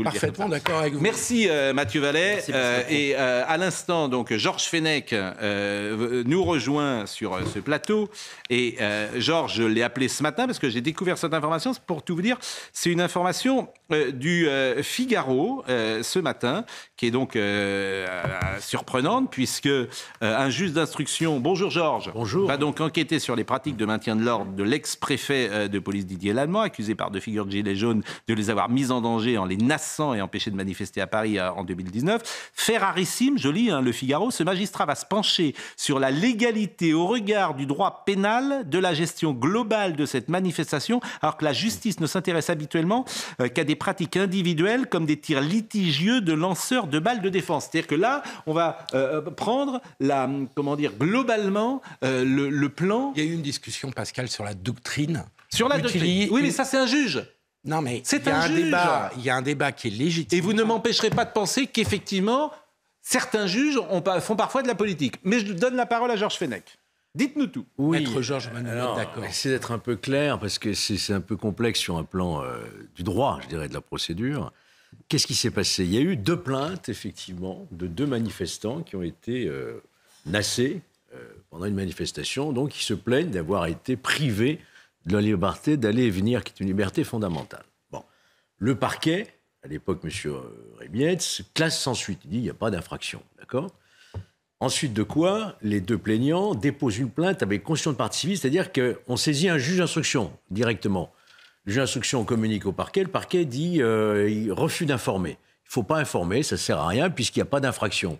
Parfaitement d'accord avec vous. Merci Mathieu Vallet. Et à l'instant, donc, Georges Fenech nous rejoint sur ce plateau. Et Georges, je l'ai appelé ce matin parce que j'ai découvert cette information. Pour tout vous dire, c'est une information du Figaro ce matin, qui est donc surprenante, puisque un juge d'instruction, bonjour Georges, va donc enquêter sur les pratiques de maintien de l'ordre de l'ex-préfet de police Didier Lallemand, accusé par 2 figures de Gilets jaunes de les avoir mis en danger en les nassant et empêchés de manifester à Paris en 2019. Fait rarissime, je lis le Figaro, ce magistrat va se pencher sur la légalité au regard du droit pénal de la gestion globale de cette manifestation, alors que la justice ne s'intéresse habituellement qu'à des pratiques individuelles comme des tirs litigieux de lanceurs de balles de défense. C'est-à-dire que là, on va prendre globalement le plan. Il y a eu une discussion, Pascal, sur la doctrine. Sur la doctrine. Oui, mais ça, c'est un juge. Non, mais c'est un juge. Il y a un débat qui est légitime. Et vous ne m'empêcherez pas de penser qu'effectivement, certains juges font parfois de la politique. Mais je donne la parole à Georges Fenech. Dites-nous tout. Oui, Maître Georges Manuel, d'accord. Essayez d'être un peu clair, parce que c'est un peu complexe sur un plan du droit, je dirais, de la procédure. Qu'est-ce qui s'est passé? Il y a eu 2 plaintes, effectivement, de 2 manifestants qui ont été nassés pendant une manifestation, donc qui se plaignent d'avoir été privés de la liberté d'aller et venir, qui est une liberté fondamentale. Bon. Le parquet, à l'époque, M. Rémietz, classe sans suite. Il dit il n'y a pas d'infraction, d'accord? Ensuite de quoi, les 2 plaignants déposent une plainte avec caution de partie civile, c'est-à-dire qu'on saisit un juge d'instruction directement. Le juge d'instruction communique au parquet, le parquet dit il refuse d'informer. Il ne faut pas informer, ça ne sert à rien puisqu'il n'y a pas d'infraction.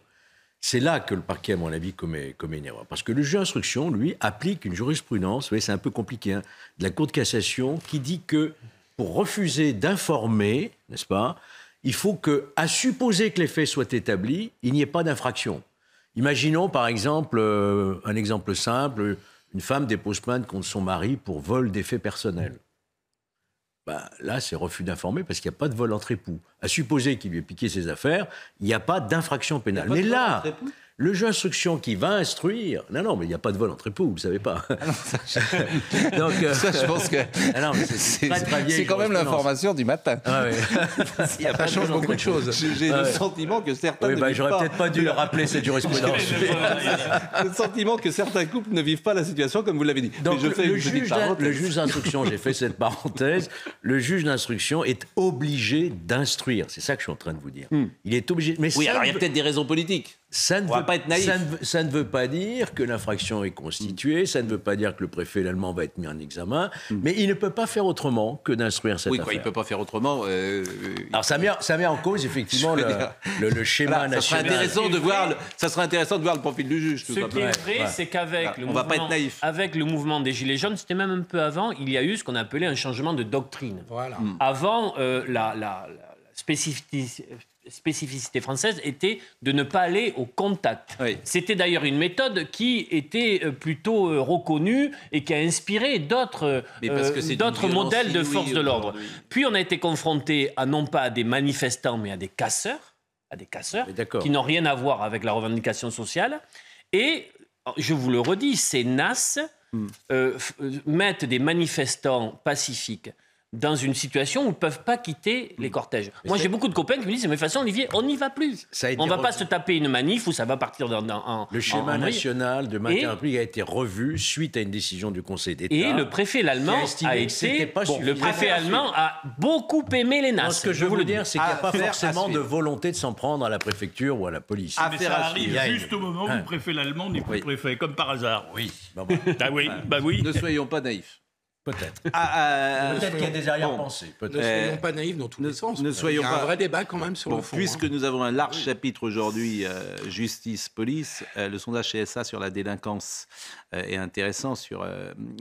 C'est là que le parquet, à mon avis, commet une erreur. Parce que le juge d'instruction, lui, applique une jurisprudence, vous voyez, c'est un peu compliqué, hein, de la Cour de cassation, qui dit que pour refuser d'informer, n'est-ce pas, il faut que, à supposer que les faits soient établis, il n'y ait pas d'infraction. Imaginons, par exemple, un exemple simple, une femme dépose plainte contre son mari pour vol d'effets personnels. Ben, là, c'est refus d'informer parce qu'il n'y a pas de vol entre époux. À supposer qu'il lui ait piqué ses affaires, il n'y a pas d'infraction pénale. Mais là, le juge d'instruction qui va instruire... Non, mais il n'y a pas de vol entre époux, vous ne savez pas. Ah non, donc, ça, je pense que c'est quand même l'information du matin. Ah, ouais. Ça change beaucoup de choses. J'ai le sentiment que certains ne vivent j'aurais pas... peut-être pas dû rappeler cette jurisprudence. Le sentiment que certains couples ne vivent pas la situation comme vous l'avez dit. Donc, mais je fais le juge d'instruction, j'ai fait cette parenthèse, le juge d'instruction est obligé d'instruire. C'est ça que je suis en train de vous dire. Il est obligé... Mais oui, alors il y a peut-être des raisons politiques. Ça ne, pas être naïf. Ça ne veut pas dire que l'infraction est constituée, ça ne veut pas dire que le préfet allemand va être mis en examen, mais il ne peut pas faire autrement que d'instruire cette affaire. Oui, il ne peut pas faire autrement. Alors ça met en cause effectivement le schéma national. Ça serait intéressant de voir le profil du juge. Ce qui est vrai, c'est qu'avec avec le mouvement des Gilets jaunes, c'était même un peu avant, il y a eu ce qu'on appelait un changement de doctrine. Voilà. Avant, la spécificité française était de ne pas aller au contact. Oui. C'était d'ailleurs une méthode qui était plutôt reconnue et qui a inspiré d'autres modèles de forces de l'ordre. Puis on a été confronté non pas à des manifestants, mais à des casseurs qui n'ont rien à voir avec la revendication sociale. Et je vous le redis, ces NAS mettent des manifestants pacifiques dans une situation où ils ne peuvent pas quitter les cortèges. Moi, j'ai beaucoup de copains qui me disent, mais de toute façon, Olivier, on n'y va plus. On ne va pas se taper une manif où ça va partir en... Le schéma national de maintien en public a été revu suite à une décision du Conseil d'État. Et le préfet allemand a beaucoup aimé les NAS. Ce que je veux dire, c'est qu'il n'y a pas forcément de volonté de s'en prendre à la préfecture ou à la police. Mais ça arrive juste au moment où le préfet allemand n'est plus préfet, comme par hasard. Oui. Oui. Ne soyons pas naïfs. Peut-être. Peut-être qu'il y a des arrière-pensées. Ne soyons pas naïfs dans tous les sens. Il y a un vrai débat quand même sur le fond. Puisque nous avons un large chapitre aujourd'hui, justice-police, le sondage CSA sur la délinquance est intéressant.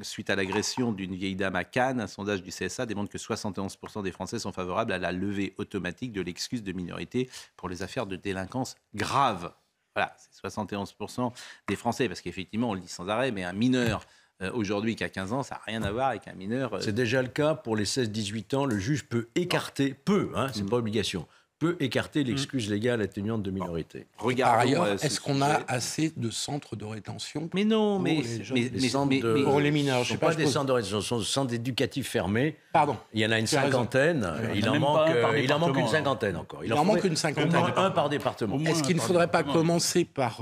Suite à l'agression d'une vieille dame à Cannes, un sondage du CSA démontre que 71% des Français sont favorables à la levée automatique de l'excuse de minorité pour les affaires de délinquance grave. Voilà, c'est 71% des Français, parce qu'effectivement, on le dit sans arrêt, mais un mineur... aujourd'hui, qui a 15 ans, ça n'a rien à voir avec un mineur. C'est déjà le cas pour les 16-18 ans. Le juge peut écarter, c'est pas obligation, peut écarter l'excuse légale atténuante de minorité. Par ailleurs, est-ce qu'on a assez de centres de rétention? Mais non, pour les mineurs, je ne sais pas des centres de rétention, ce sont des centres éducatifs fermés. Pardon. Il y en a une cinquantaine. Il en manque une cinquantaine encore. Il en manque une cinquantaine. Un par département. Est-ce qu'il ne faudrait pas commencer par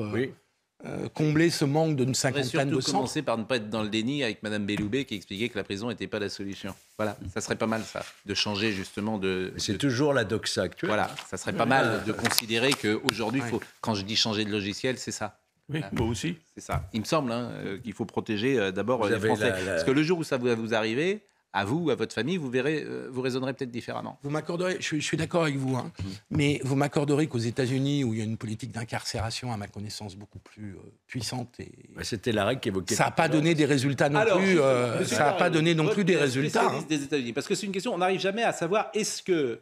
combler ce manque d'une cinquantaine de centres? Commencer par ne pas être dans le déni avec Mme Belloubet qui expliquait que la prison n'était pas la solution. Voilà, ça serait pas mal ça, de changer justement de... C'est toujours la doxa actuelle. Voilà, ça serait pas mal de considérer qu'aujourd'hui, quand je dis changer de logiciel, c'est ça. Oui, moi aussi. C'est ça. Il me semble qu'il faut protéger d'abord les Français. Parce que le jour où ça va vous arriver... à vous, à votre famille, vous verrez, vous raisonnerez peut-être différemment. Vous m'accorderez, je suis d'accord avec vous, mais vous m'accorderez qu'aux États-Unis, où il y a une politique d'incarcération, à ma connaissance, beaucoup plus puissante, c'était la règle qu'évoquait. Ça n'a pas donné des résultats non plus. Ça n'a pas donné non plus des résultats. Des États-Unis, parce que c'est une question, on n'arrive jamais à savoir est-ce que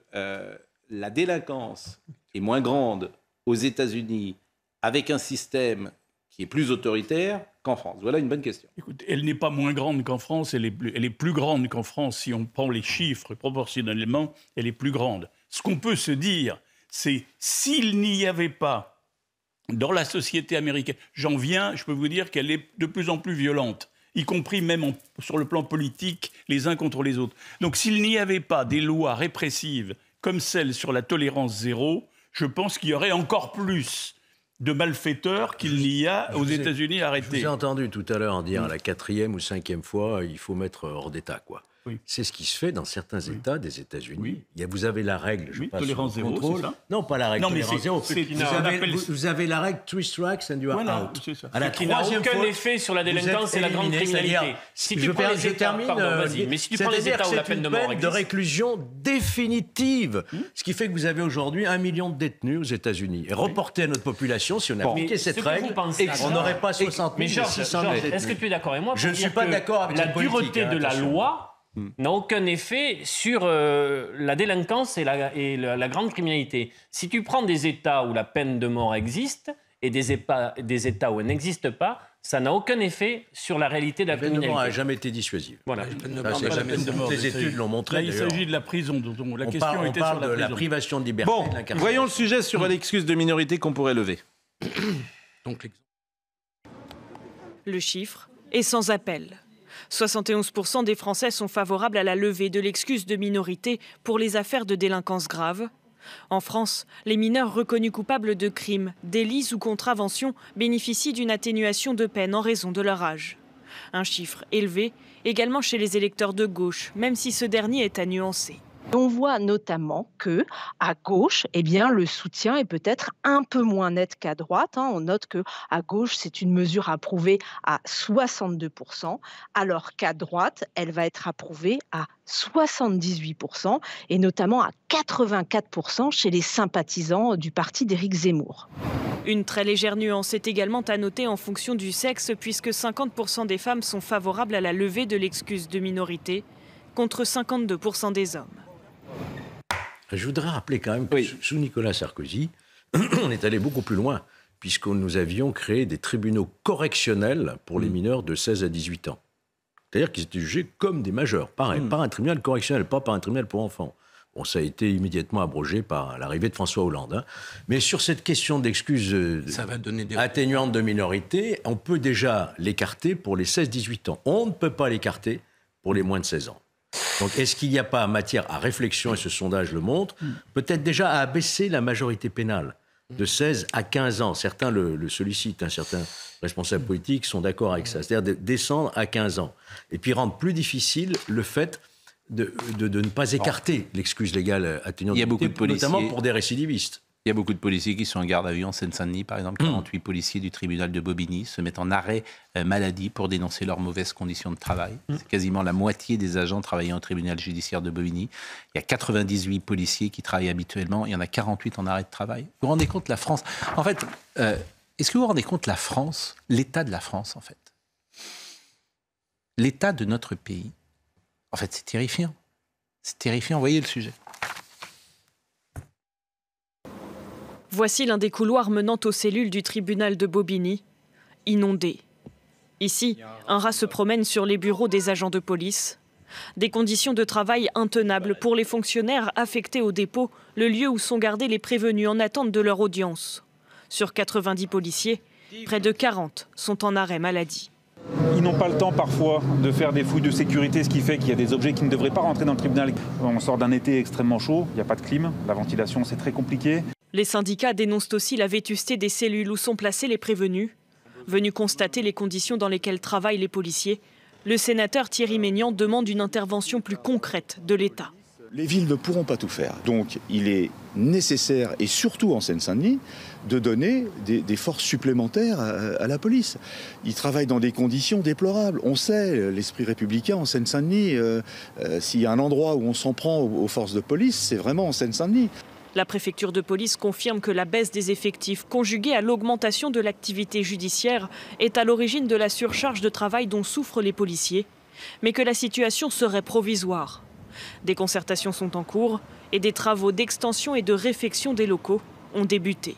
la délinquance est moins grande aux États-Unis avec un système qui est plus autoritaire qu'en France? Voilà une bonne question. Écoute, elle n'est pas moins grande qu'en France, elle est plus grande qu'en France. Si on prend les chiffres proportionnellement, elle est plus grande. Ce qu'on peut se dire, c'est s'il n'y avait pas dans la société américaine, je peux vous dire qu'elle est de plus en plus violente, y compris même sur le plan politique, les uns contre les autres. Donc s'il n'y avait pas des lois répressives comme celle sur la tolérance zéro, je pense qu'il y aurait encore plus de malfaiteurs qu'il n'y a aux États-Unis arrêtés. Je vous ai entendu tout à l'heure dire à la 4e ou 5e fois, il faut mettre hors d'état, quoi. Oui. C'est ce qui se fait dans certains États des États-Unis. Oui. Vous avez la règle, je passe tolérance zéro, c'est ça? Non, pas la règle tolérance zéro. Vous avez la règle 3 strikes and you are out. À la qui n'a aucun effet sur la délinquance et la grande criminalité. Si tu prends les États, mais si tu prends les États où la peine de mort existe, de réclusion définitive. Ce qui fait que vous avez aujourd'hui 1 million de détenus aux États-Unis. Et reporté à notre population, si on appliquait cette règle, on n'aurait pas 60 000, 600 000 détenus. Est-ce que tu es d'accord avec moi? Je ne suis pas d'accord avec la dureté de la loi n'a aucun effet sur la délinquance et la grande criminalité. Si tu prends des États où la peine de mort existe et des États où elle n'existe pas, ça n'a aucun effet sur la réalité de la criminalité. La peine de mort n'a jamais été dissuasive. Voilà. Les études l'ont montré. Là, il s'agit de la prison. Donc la question était sur la privation de liberté. Bon, voyons le sujet sur l'excuse de minorité qu'on pourrait lever. Le chiffre est sans appel. 71% des Français sont favorables à la levée de l'excuse de minorité pour les affaires de délinquance grave. En France, les mineurs reconnus coupables de crimes, délits ou contraventions bénéficient d'une atténuation de peine en raison de leur âge. Un chiffre élevé également chez les électeurs de gauche, même si ce dernier est à nuancer. On voit notamment que à gauche, eh bien, le soutien est peut-être un peu moins net qu'à droite. On note que à gauche, c'est une mesure approuvée à 62%, alors qu'à droite, elle va être approuvée à 78%, et notamment à 84% chez les sympathisants du parti d'Éric Zemmour. Une très légère nuance est également à noter en fonction du sexe, puisque 50% des femmes sont favorables à la levée de l'excuse de minorité, contre 52% des hommes. Je voudrais rappeler quand même que sous Nicolas Sarkozy, on est allé beaucoup plus loin, puisque nous avions créé des tribunaux correctionnels pour les mineurs de 16 à 18 ans. C'est-à-dire qu'ils étaient jugés comme des majeurs, pareil, par un tribunal correctionnel, pas par un tribunal pour enfants. Bon, ça a été immédiatement abrogé par l'arrivée de François Hollande. Mais sur cette question d'excuses atténuantes de minorité, on peut déjà l'écarter pour les 16-18 ans. On ne peut pas l'écarter pour les moins de 16 ans. Donc, est-ce qu'il n'y a pas matière à réflexion, et ce sondage le montre, peut-être déjà à abaisser la majorité pénale de 16 à 15 ans? Certains le sollicitent, certains responsables politiques sont d'accord avec ça. C'est-à-dire de descendre à 15 ans. Et puis rendre plus difficile le fait de ne pas écarter l'excuse légale atténuante, notamment pour des récidivistes. Il y a beaucoup de policiers qui sont en garde à vue en Seine-Saint-Denis, par exemple. 48 policiers du tribunal de Bobigny se mettent en arrêt maladie pour dénoncer leurs mauvaises conditions de travail. C'est quasiment la moitié des agents travaillant au tribunal judiciaire de Bobigny. Il y a 98 policiers qui travaillent habituellement. Il y en a 48 en arrêt de travail. Vous vous rendez compte, la France... En fait, est-ce que vous vous rendez compte, la France, l'état de la France, en fait? L'état de notre pays, en fait, c'est terrifiant. C'est terrifiant. Voyez le sujet. Voici l'un des couloirs menant aux cellules du tribunal de Bobigny, inondés. Ici, un rat se promène sur les bureaux des agents de police. Des conditions de travail intenables pour les fonctionnaires affectés au dépôt, le lieu où sont gardés les prévenus en attente de leur audience. Sur 90 policiers, près de 40 sont en arrêt maladie. Ils n'ont pas le temps parfois de faire des fouilles de sécurité, ce qui fait qu'il y a des objets qui ne devraient pas rentrer dans le tribunal. On sort d'un été extrêmement chaud, il n'y a pas de clim, la ventilation c'est très compliqué. Les syndicats dénoncent aussi la vétusté des cellules où sont placés les prévenus. Venu constater les conditions dans lesquelles travaillent les policiers, le sénateur Thierry Maignan demande une intervention plus concrète de l'État. Les villes ne pourront pas tout faire. Donc il est nécessaire, et surtout en Seine-Saint-Denis, de donner des forces supplémentaires à la police. Ils travaillent dans des conditions déplorables. On sait, l'esprit républicain en Seine-Saint-Denis, s'il y a un endroit où on s'en prend aux forces de police, c'est vraiment en Seine-Saint-Denis. La préfecture de police confirme que la baisse des effectifs, conjuguée à l'augmentation de l'activité judiciaire, est à l'origine de la surcharge de travail dont souffrent les policiers, mais que la situation serait provisoire. Des concertations sont en cours et des travaux d'extension et de réfection des locaux ont débuté.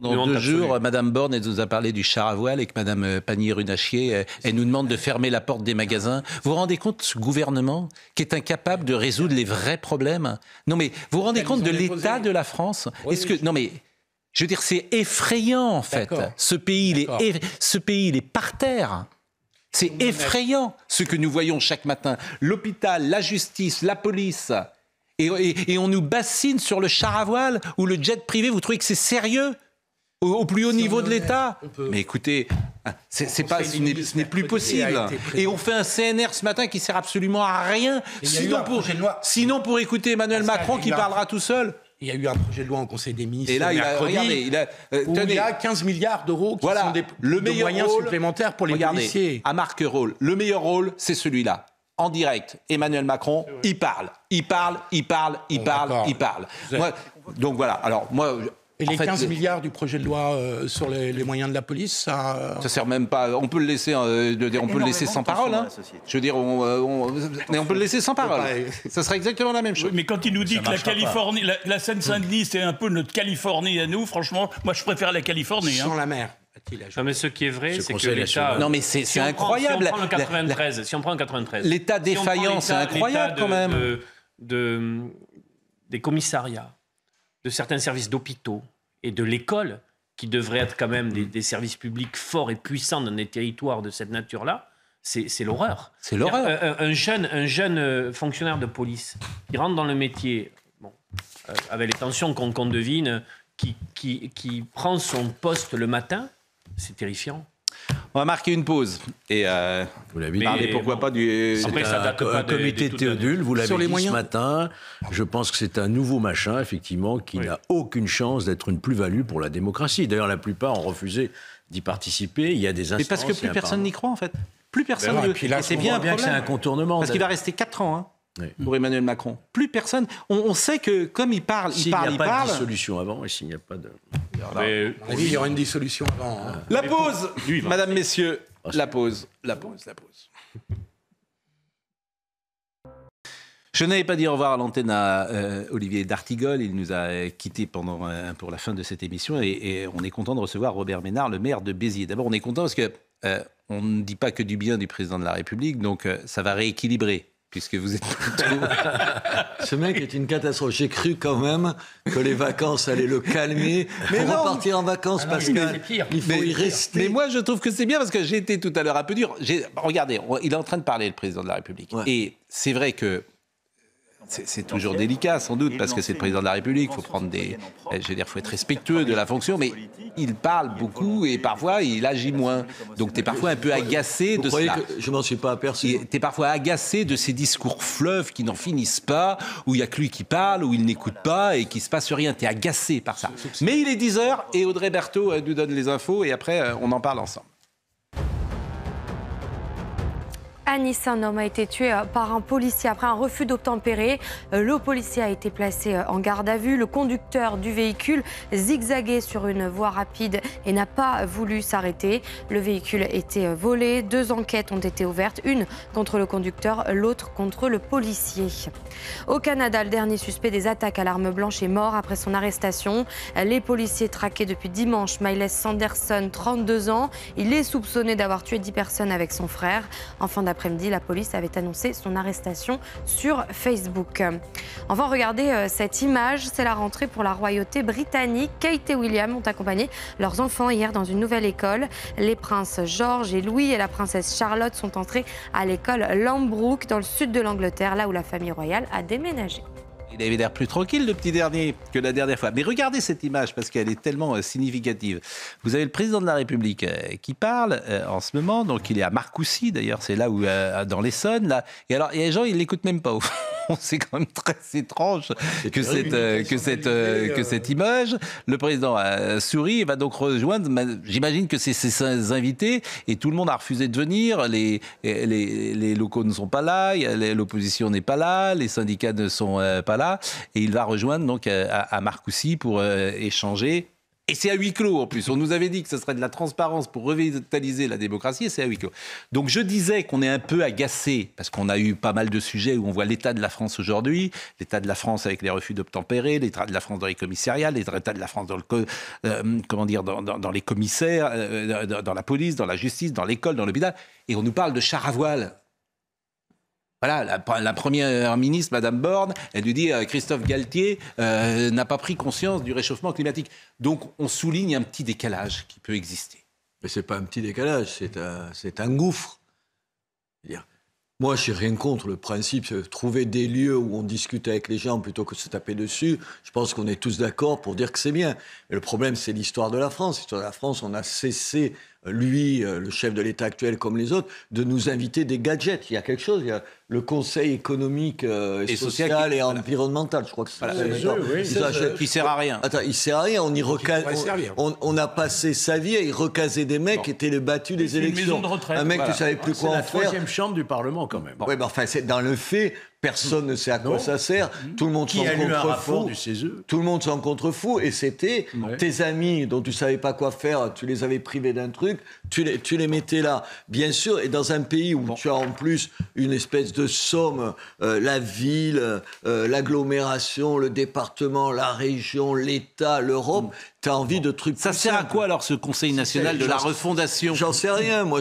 Dans 2 jours, Madame Borne, elle nous a parlé du char à voile et que Madame Pannier-Runacher, elle nous demande de fermer la porte des magasins. Vous vous rendez compte, ce gouvernement qui est incapable de résoudre les vrais problèmes? Non mais, vous vous rendez compte de l'état de la France? Non mais, je veux dire, c'est effrayant en fait. Ce pays, il est par terre. C'est effrayant ce que nous voyons chaque matin. L'hôpital, la justice, la police. Et on nous bassine sur le char à voile ou le jet privé. Vous trouvez que c'est sérieux au plus haut niveau de l'État? Mais écoutez, ce n'est plus possible. Et on fait un CNR ce matin qui sert absolument à rien. Sinon pour écouter Emmanuel Macron qui parlera tout seul. Il y a eu un projet de loi en Conseil des ministres et là, mercredi, il y a 15 milliards d'euros qui sont de moyens supplémentaires pour les policiers. À Marc Rôle, le meilleur rôle, c'est celui-là. En direct, Emmanuel Macron, il parle. Donc voilà, alors moi... Et les 15 milliards du projet de loi sur les moyens de la police, ça sert même pas. On peut le laisser, on peut le laisser sans parole. Hein. Je veux dire, mais on peut le laisser sans parole. Ça serait exactement la même chose. Oui, mais quand il nous dit que la Californie, la Seine-Saint-Denis, c'est un peu notre Californie à nous, franchement, moi je préfère la Californie. Sans la mer. Non, mais ce qui est vrai, c'est que l'État... Non, mais c'est incroyable. Si on prend le 93... L'état défaillant, c'est incroyable quand même. Des commissariats, de certains services d'hôpitaux et de l'école, qui devraient être quand même des services publics forts et puissants dans des territoires de cette nature-là, c'est l'horreur. C'est l'horreur. Un jeune fonctionnaire de police qui rentre dans le métier, avec les tensions qu'on devine, qui prend son poste le matin, c'est terrifiant. On va marquer une pause et vous l'avez parler pourquoi pas du comité Théodule, vous l'avez dit ce matin. Je pense que c'est un nouveau machin, effectivement, qui n'a aucune chance d'être une plus-value pour la démocratie. D'ailleurs, la plupart ont refusé d'y participer. Il y a des instances... Mais parce que plus personne n'y croit, en fait. Plus personne ne... C'est bien un problème. C'est un contournement. Parce qu'il va rester 4 ans, pour Emmanuel Macron. Plus personne... On sait que comme il parle, il parle... S'il n'y a pas de dissolution avant, et s'il n'y a pas de... il y aura une dissolution avant. La pause, Madame, Messieurs, la pause. Je n'avais pas dit au revoir à l'antenne à Olivier d'Artigol. Il nous a quittés pour la fin de cette émission et on est content de recevoir Robert Ménard, le maire de Béziers. D'abord, on est content parce que on ne dit pas que du bien du président de la République, donc ça va rééquilibrer. Puisque vous êtes plutôt... Ce mec est une catastrophe. J'ai cru quand même que les vacances allaient le calmer pour repartir en vacances, Pascal. Il faut y rester. Mais moi, je trouve que c'est bien parce que j'ai été tout à l'heure un peu dur. Regardez, il est en train de parler, le président de la République. Ouais. Et c'est vrai que c'est toujours délicat, sans doute, parce que c'est le président de la République. Il faut prendre faut être respectueux de la fonction, mais il parle beaucoup et parfois il agit moins. Donc tu es parfois un peu agacé de cela. Je m'en suis pas aperçu. Tu es parfois agacé de ces discours fleuves qui n'en finissent pas, où il n'y a que lui qui parle, où il n'écoute pas et qu'il ne se passe rien. Tu es agacé par ça. Mais il est 10h et Audrey Berthaud nous donne les infos et après on en parle ensemble. À Nice, un homme a été tué par un policier après un refus d'obtempérer. Le policier a été placé en garde à vue. Le conducteur du véhicule zigzaguait sur une voie rapide et n'a pas voulu s'arrêter. Le véhicule était volé. 2 enquêtes ont été ouvertes, une contre le conducteur, l'autre contre le policier. Au Canada, le dernier suspect des attaques à l'arme blanche est mort après son arrestation. Les policiers traquaient depuis dimanche Myles Sanderson, 32 ans. Il est soupçonné d'avoir tué 10 personnes avec son frère. En fin d'après-midi, la police avait annoncé son arrestation sur Facebook. Enfin, regardez cette image, c'est la rentrée pour la royauté britannique. Kate et William ont accompagné leurs enfants hier dans une nouvelle école. Les princes George et Louis et la princesse Charlotte sont entrés à l'école Lambrook dans le sud de l'Angleterre, là où la famille royale a déménagé. Il avait l'air plus tranquille, le petit dernier, que la dernière fois. Mais regardez cette image, parce qu'elle est tellement significative. Vous avez le président de la République qui parle en ce moment. Donc, il est à Marcoussis, d'ailleurs, c'est là où, dans l'Essonne. Là. Et alors, les gens, ils ne l'écoutent même pas. C'est quand même très étrange que cette image. Le président sourit et va donc rejoindre. J'imagine que c'est ses invités et tout le monde a refusé de venir. Les locaux ne sont pas là, l'opposition n'est pas là, les syndicats ne sont pas là. Et il va rejoindre donc à Marcoussis pour échanger Et c'est à huis clos en plus. On nous avait dit que ce serait de la transparence pour revitaliser la démocratie, et c'est à huis clos. Donc je disais qu'on est un peu agacé, parce qu'on a eu pas mal de sujets où on voit l'état de la France aujourd'hui, l'état de la France avec les refus d'obtempérer, l'état de la France dans les commissariats, l'état de la France dans dans les commissaires, dans la police, dans la justice, dans l'école, dans l'hôpital. Et on nous parle de char à voile. Voilà, la première ministre, Madame Borne, elle lui dit Christophe Galtier n'a pas pris conscience du réchauffement climatique. Donc on souligne un petit décalage qui peut exister. Mais c'est pas un petit décalage, c'est un gouffre. C'est-à-dire, moi, je n'ai rien contre le principe de trouver des lieux où on discute avec les gens plutôt que de se taper dessus. Je pense qu'on est tous d'accord pour dire que c'est bien. Mais le problème, c'est l'histoire de la France. L'histoire de la France, on a cessé, lui, le chef de l'État actuel comme les autres, de nous inviter des gadgets. Il y a quelque chose, il y a le Conseil économique et social et environnemental, je crois que c'est qui sert à rien. Attends, il sert à rien. On a passé sa vie à y recaser des mecs qui étaient les battus des élections. Une maison de retraite. Un mec qui ne savait plus quoi en faire. C'est la troisième chambre du Parlement quand même. Oui, mais enfin, c'est dans le fait. Personne ne sait à quoi ça sert. Tout le monde s'en contrefou. Tout le monde s'en contrefou. Et c'était tes amis dont tu savais pas quoi faire. Tu les avais privés d'un truc. Tu les mettais là. Bien sûr. Et dans un pays où tu as en plus une espèce de somme, la ville, l'agglomération, le département, la région, l'État, l'Europe. Tu as envie de trucs. Ça sert à quoi alors ce Conseil national de la refondation? J'en sais rien. Moi,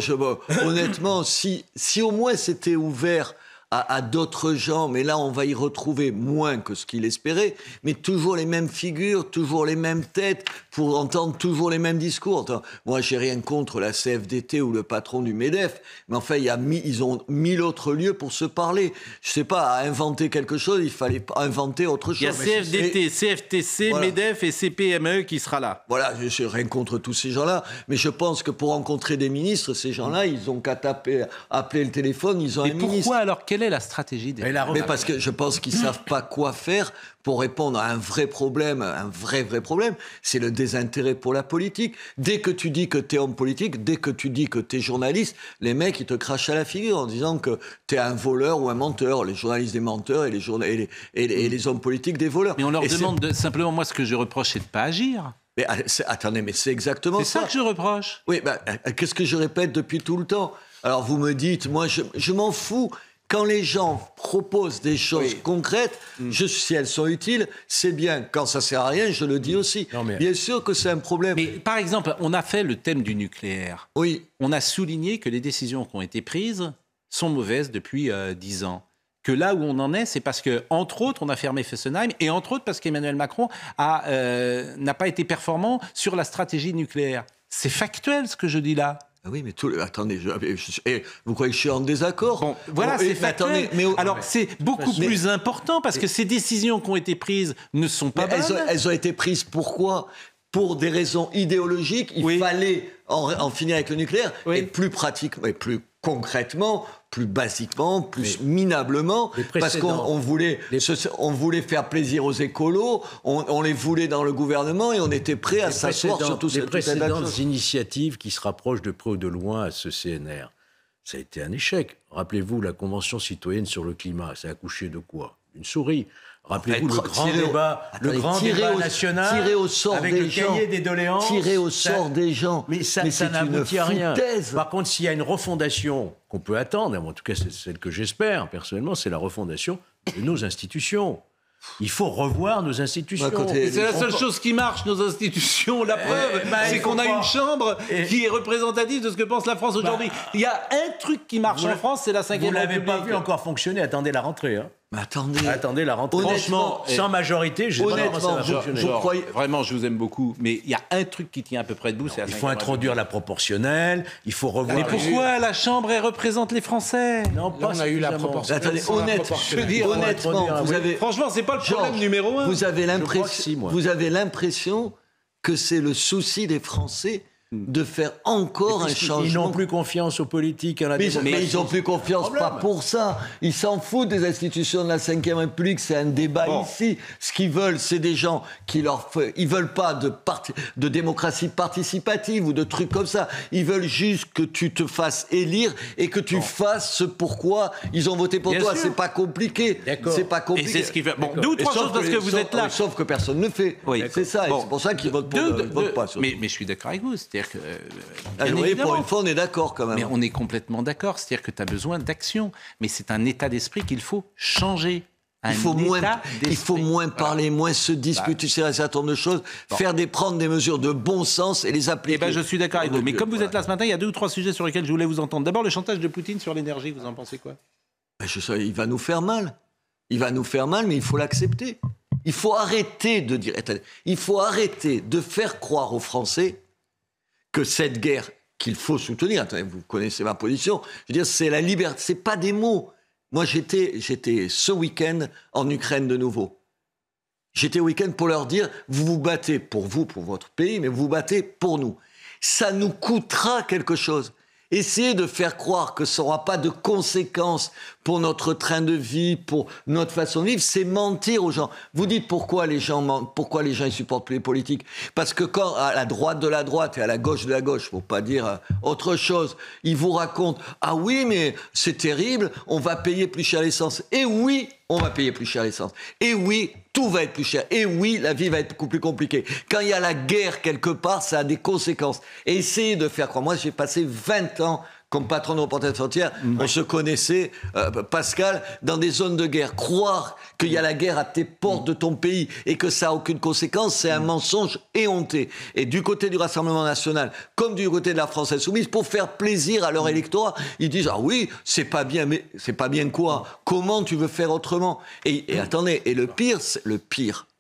honnêtement, si au moins c'était ouvert à d'autres gens, mais là on va y retrouver moins que ce qu'il espérait, mais toujours les mêmes figures, toujours les mêmes têtes, pour entendre toujours les mêmes discours. Moi j'ai rien contre la CFDT ou le patron du MEDEF, mais enfin ils ont 1000 autres lieux pour se parler. Je sais pas, à inventer quelque chose, il fallait inventer autre chose. Il y a CFDT, CFTC, voilà. MEDEF et CPME qui sera là. Voilà, j'ai rien contre tous ces gens-là, mais je pense que pour rencontrer des ministres, ces gens-là, ils ont qu'à appeler le téléphone, ils ont un ministre. Pourquoi alors quelle est la stratégie des... Mais parce que je pense qu'ils ne savent pas quoi faire pour répondre à un vrai problème, un vrai problème, c'est le désintérêt pour la politique. Dès que tu dis que tu es homme politique, dès que tu dis que tu es journaliste, les mecs, ils te crachent à la figure en disant que tu es un voleur ou un menteur. Les journalistes des menteurs et les hommes politiques des voleurs. Mais on leur demande simplement, moi, ce que je reproche, c'est de ne pas agir. Mais attendez, mais c'est exactement ça. C'est ça que je reproche. Oui, qu'est-ce que je répète depuis tout le temps? Alors vous me dites, moi, je m'en fous. Quand les gens proposent des choses concrètes, si elles sont utiles, c'est bien. Quand ça sert à rien, je le dis aussi. Bien sûr que c'est un problème. Mais par exemple, on a fait le thème du nucléaire. Oui. On a souligné que les décisions qui ont été prises sont mauvaises depuis 10 ans. Que là où on en est, c'est parce que, entre autres, on a fermé Fessenheim, et entre autres parce qu'Emmanuel Macron n'a pas été performant sur la stratégie nucléaire. C'est factuel ce que je dis là. Ah oui, mais attendez, vous croyez que je suis en désaccord? Bon, voilà, c'est factuel. Alors, c'est beaucoup plus important parce que ces décisions qui ont été prises ne sont pas bonnes. Elles ont été prises pourquoi? Pour des raisons idéologiques. Il fallait en finir avec le nucléaire. Et plus pratiquement, et plus concrètement, plus basiquement, plus minablement, parce qu'on voulait faire plaisir aux écolos, on les voulait dans le gouvernement et on était prêt à s'asseoir sur tout ça. Les précédentes initiatives qui se rapprochent de près ou de loin à ce CNR, ça a été un échec. Rappelez-vous la Convention citoyenne sur le climat, ça a accouché de quoi? Une souris. Rappelez-vous le grand débat national avec le cahier des doléances. Tirer au sort des gens. Mais ça n'aboutit à rien. Par contre, s'il y a une refondation qu'on peut attendre, en tout cas c'est celle que j'espère personnellement, c'est la refondation de nos institutions. Il faut revoir nos institutions. C'est la seule chose qui marche, nos institutions. La preuve, c'est qu'on a une chambre qui est représentative de ce que pense la France aujourd'hui. Il y a un truc qui marche en France, c'est la 5e République. Vous ne l'avez pas vu encore fonctionner, attendez la rentrée. Mais attendez la rentrée. Franchement, sans majorité, je croyais... Vraiment, je vous aime beaucoup, mais il y a un truc qui tient à peu près debout, c'est la 5e Il faut introduire la proportionnelle, il faut revoir... Mais pourquoi la Chambre, elle représente les Français? Non, pas on a eu la proportionnelle. Attendez, honnêtement, vous avez... Franchement, c'est pas le problème numéro 1. Vous avez l'impression que c'est le souci des Français de faire encore un changement. Ils n'ont plus confiance aux politiques. Mais ils n'ont plus confiance, pas pour ça. Ils s'en foutent des institutions de la Ve République, c'est un débat ici. Ce qu'ils veulent, c'est des gens qui ils veulent pas de démocratie participative ou de trucs comme ça. Ils veulent juste que tu te fasses élire et que tu fasses ce pourquoi ils ont voté pour toi. C'est pas compliqué. C'est pas compliqué. Et c'est ce qui fait... Bon, 2 ou 3 choses parce que vous êtes là. Sauf que personne ne fait. Oui. C'est ça. Et c'est pour ça qu'ils votent pas. Mais je suis d'accord avec vous. C'est-à-dire que... oui, pour une fois, on est d'accord quand même. Mais on est complètement d'accord. C'est-à-dire que tu as besoin d'action. Mais c'est un état d'esprit qu'il faut changer. Il faut moins parler, moins se disputer sur un certain nombre de choses, prendre des mesures de bon sens et les appliquer. Eh ben, je suis d'accord avec vous. Mais comme vous êtes là ce matin, il y a 2 ou 3 sujets sur lesquels je voulais vous entendre. D'abord, le chantage de Poutine sur l'énergie, vous en pensez quoi ? Il va nous faire mal. Il va nous faire mal, mais il faut l'accepter. Il faut arrêter de dire... Il faut arrêter de faire croire aux Français que cette guerre qu'il faut soutenir, attendez, vous connaissez ma position, je veux dire, c'est la liberté, c'est pas des mots. Moi, j'étais ce week-end en Ukraine de nouveau. J'étais au week-end pour leur dire, vous vous battez pour vous, pour votre pays, mais vous vous battez pour nous. Ça nous coûtera quelque chose. Essayez de faire croire que ça n'aura pas de conséquences pour notre train de vie, pour notre façon de vivre, c'est mentir aux gens. Vous dites pourquoi les gens mentent, pourquoi les gens ne supportent plus les politiques ? Parce que quand à la droite de la droite et à la gauche de la gauche, pour pas dire autre chose, ils vous racontent « Ah oui, mais c'est terrible, on va payer plus cher l'essence. » Et oui, on va payer plus cher l'essence. Et oui, tout va être plus cher. Et oui, la vie va être beaucoup plus compliquée. Quand il y a la guerre quelque part, ça a des conséquences. Et essayez de faire croire. Moi, j'ai passé 20 ans comme patron de Reporters sans frontières. On se connaissait, Pascal, dans des zones de guerre. Croire qu'il y a la guerre à tes portes de ton pays et que ça n'a aucune conséquence, c'est un mensonge éhonté. Et du côté du Rassemblement national, comme du côté de la France insoumise, pour faire plaisir à leur électorat, ils disent « Ah oui, c'est pas bien, mais c'est pas bien quoi ? Comment tu veux faire autrement ?» Et attendez, et le pire,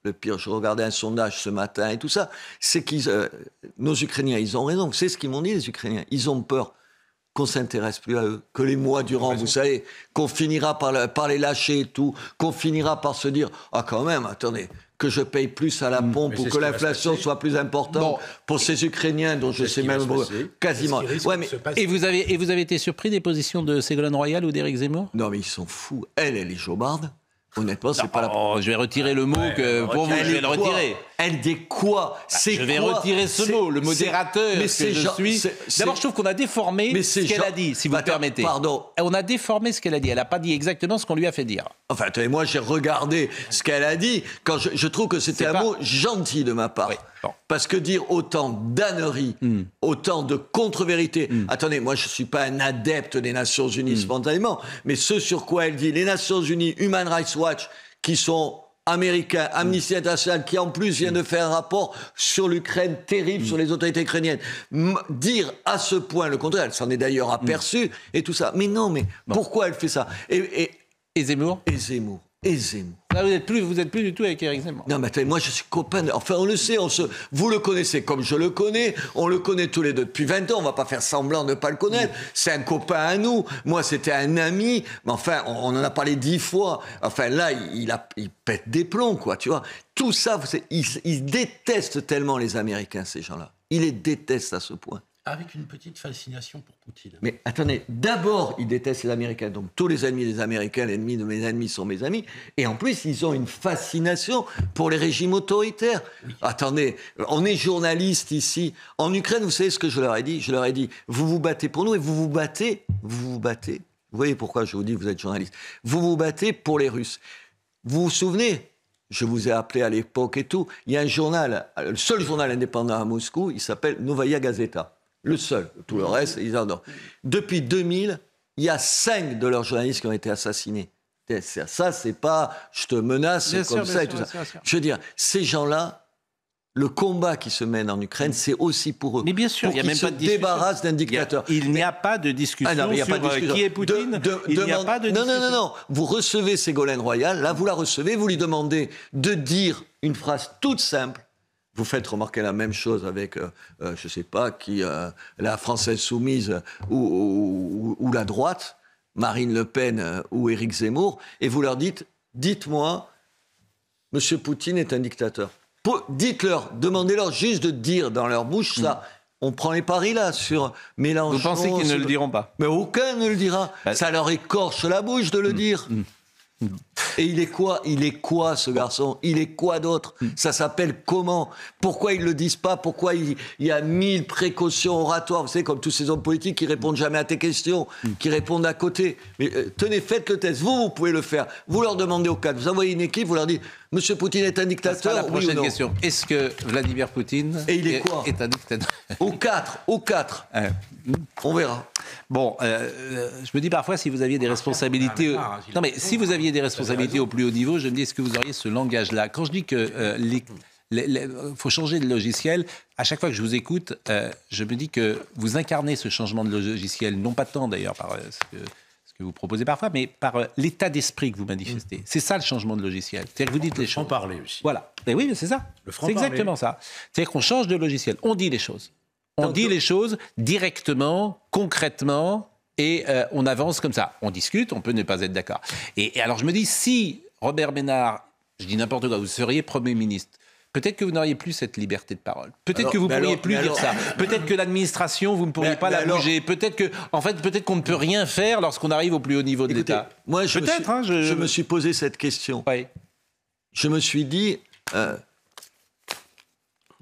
je regardais un sondage ce matin et tout ça, c'est que nos Ukrainiens, ils ont raison. C'est ce qu'ils m'ont dit, les Ukrainiens. Ils ont peur qu'on s'intéresse plus à eux, que les mois durant, vous savez, qu'on finira par les lâcher et tout, qu'on finira par se dire « Ah quand même, attendez, que je paye plus à la pompe ou que l'inflation soit plus importante pour ces Ukrainiens dont je sais même quasiment... » Et vous avez été surpris des positions de Ségolène Royal ou d'Éric Zemmour ? Non mais ils sont fous. Elle est jobarde. Honnêtement, c'est pas la... je vais retirer le mot que pour vous, je vais le retirer. Elle dit quoi ? Je vais retirer ce mot, le modérateur que je suis. D'abord, je trouve qu'on a déformé ce qu'elle a dit, si vous permettez. Pardon. On a déformé ce qu'elle a dit. Elle n'a pas dit exactement ce qu'on lui a fait dire. Enfin, attendez, moi, j'ai regardé ce qu'elle a dit. Quand je trouve que c'était un mot gentil de ma part. Oui. Bon. Parce que dire autant d'âneries, autant de contre-vérités... Attendez, moi, je ne suis pas un adepte des Nations Unies spontanément, mais ce sur quoi elle dit, les Nations Unies, Human Rights Watch, qui sont américains, Amnesty International, qui en plus vient de faire un rapport sur l'Ukraine terrible, sur les autorités ukrainiennes, dire à ce point le contraire, elle s'en est d'ailleurs aperçue, et tout ça. Mais non, mais pourquoi elle fait ça ? Et Zemmour ? Et Zemmour. Là, vous êtes plus du tout avec Éric Zemmour. Non, mais attendez, moi je suis copain. Enfin, on le sait, vous le connaissez comme je le connais. On le connaît tous les deux depuis 20 ans. On va pas faire semblant de ne pas le connaître. C'est un copain à nous. Moi, c'était un ami. Mais enfin, on en a parlé 10 fois. Enfin, là, il pète des plombs, quoi. Tu vois. Tout ça, ils détestent tellement les Américains, ces gens-là. Ils les détestent à ce point. Avec une petite fascination pour Poutine. Mais attendez, d'abord, ils détestent les Américains. Donc, tous les ennemis des Américains, l'ennemi de mes ennemis sont mes amis. Et en plus, ils ont une fascination pour les régimes autoritaires. Oui. Attendez, on est journalistes ici. En Ukraine, vous savez ce que je leur ai dit ? Je leur ai dit, vous vous battez pour nous et vous vous battez. Vous voyez pourquoi je vous dis, vous êtes journaliste. Vous vous battez pour les Russes. Vous vous souvenez ? Je vous ai appelé à l'époque et tout. Il y a un journal, le seul journal indépendant à Moscou, il s'appelle Novaya Gazeta. Le seul. Tout le reste, ils en ont. Depuis 2000, il y a 5 de leurs journalistes qui ont été assassinés. Ça, c'est pas je te menace bien comme sûr, ça et tout ça. Je veux dire, ces gens-là, le combat qui se mène en Ukraine, c'est aussi pour eux. Mais bien sûr, il n'y a même pas de discussion. Débarrassent d'un dictateur. Il n'y a pas de discussion sur qui est Poutine. Il n'y a pas de discussion. Non. Vous recevez Ségolène Royal, là, vous la recevez, vous lui demandez de dire une phrase toute simple. Vous faites remarquer la même chose avec, je ne sais pas qui, la France insoumise ou la droite, Marine Le Pen ou Éric Zemmour, et vous leur dites, dites-moi, M. Poutine est un dictateur. Dites-leur, demandez-leur juste de dire dans leur bouche ça, On prend les paris là sur Mélenchon. Vous pensez qu'ils ne le diront pas? Mais aucun ne le dira. Ça leur écorche la bouche de le dire. Et il est quoi ce garçon? Il est quoi d'autre? Ça s'appelle comment? Pourquoi ils le disent pas? Pourquoi il y a 1000 précautions oratoires? Vous savez, comme tous ces hommes politiques qui répondent jamais à tes questions, qui répondent à côté. Mais tenez, faites le test. Vous pouvez le faire. Vous leur demandez au cadre. Vous envoyez une équipe, vous leur dites Monsieur Poutine est un dictateur. La prochaine oui ou non? question. Est-ce que Vladimir Poutine est un dictateur? Au 4. On verra. Bon, je me dis parfois si vous aviez des responsabilités. Non, mais si vous aviez des responsabilités au plus haut niveau, je me dis est-ce que vous auriez ce langage-là? Quand je dis que faut changer de logiciel, à chaque fois que je vous écoute, je me dis que vous incarnez ce changement de logiciel, non pas tant d'ailleurs par ce que vous proposez parfois, mais par l'état d'esprit que vous manifestez. C'est ça le changement de logiciel. C'est-à-dire que vous dites les choses. Le franc-parler aussi. Voilà. Et oui, c'est ça. C'est exactement ça. C'est-à-dire qu'on change de logiciel. On dit les choses. On dit les choses directement, concrètement, et on avance comme ça. On discute, on peut ne pas être d'accord. Et alors je me dis, si Robert Ménard, je dis n'importe quoi, vous seriez Premier ministre, peut-être que vous n'auriez plus cette liberté de parole. Peut-être que vous ne pourriez plus dire ça. Peut-être que l'administration, vous ne pourriez pas la bouger. Peut-être qu'on ne peut rien faire lorsqu'on arrive au plus haut niveau de l'État. Moi, je me suis posé cette question. Oui. Je me suis dit...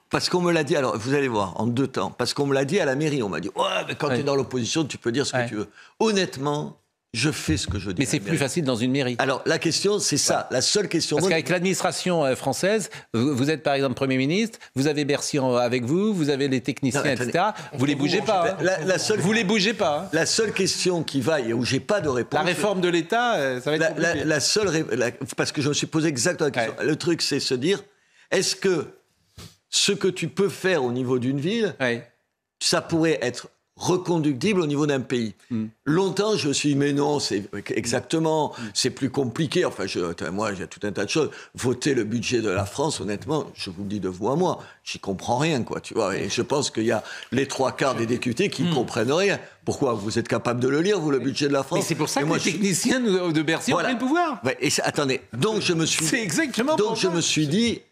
parce qu'on me l'a dit, alors vous allez voir, en 2 temps, parce qu'on me l'a dit à la mairie, on m'a dit « Ouais, mais quand tu es dans l'opposition, tu peux dire ce que tu veux. » Honnêtement, je fais ce que je dis. Mais c'est plus facile dans une mairie. Alors, la question, c'est ça, la seule question... Parce qu'avec l'administration française, vous êtes par exemple Premier ministre, vous avez Bercy avec vous, vous avez les techniciens, etc. Vous les bougez pas. Vous les bougez pas. La seule question qui va, et où j'ai pas de réponse... La réforme de l'État, ça va être compliqué. La seule... parce que je me suis posé exactement la question. Le truc, c'est se dire, est-ce que ce que tu peux faire au niveau d'une ville, ça pourrait être reconductible au niveau d'un pays. Longtemps, je me suis dit, mais non, c'est exactement, c'est plus compliqué. Enfin, moi, il y a tout un tas de choses. Voter le budget de la France, honnêtement, je vous le dis de vous à moi, j'y comprends rien, quoi, tu vois. Et je pense qu'il y a les 3/4 des députés qui ne comprennent rien. Pourquoi? Vous êtes capable de le lire, vous, le budget de la France? Mais c'est pour ça que les techniciens de Bercy ont pris le pouvoir. Ouais, et attendez, donc je me suis... C'est exactement donc je me suis dit...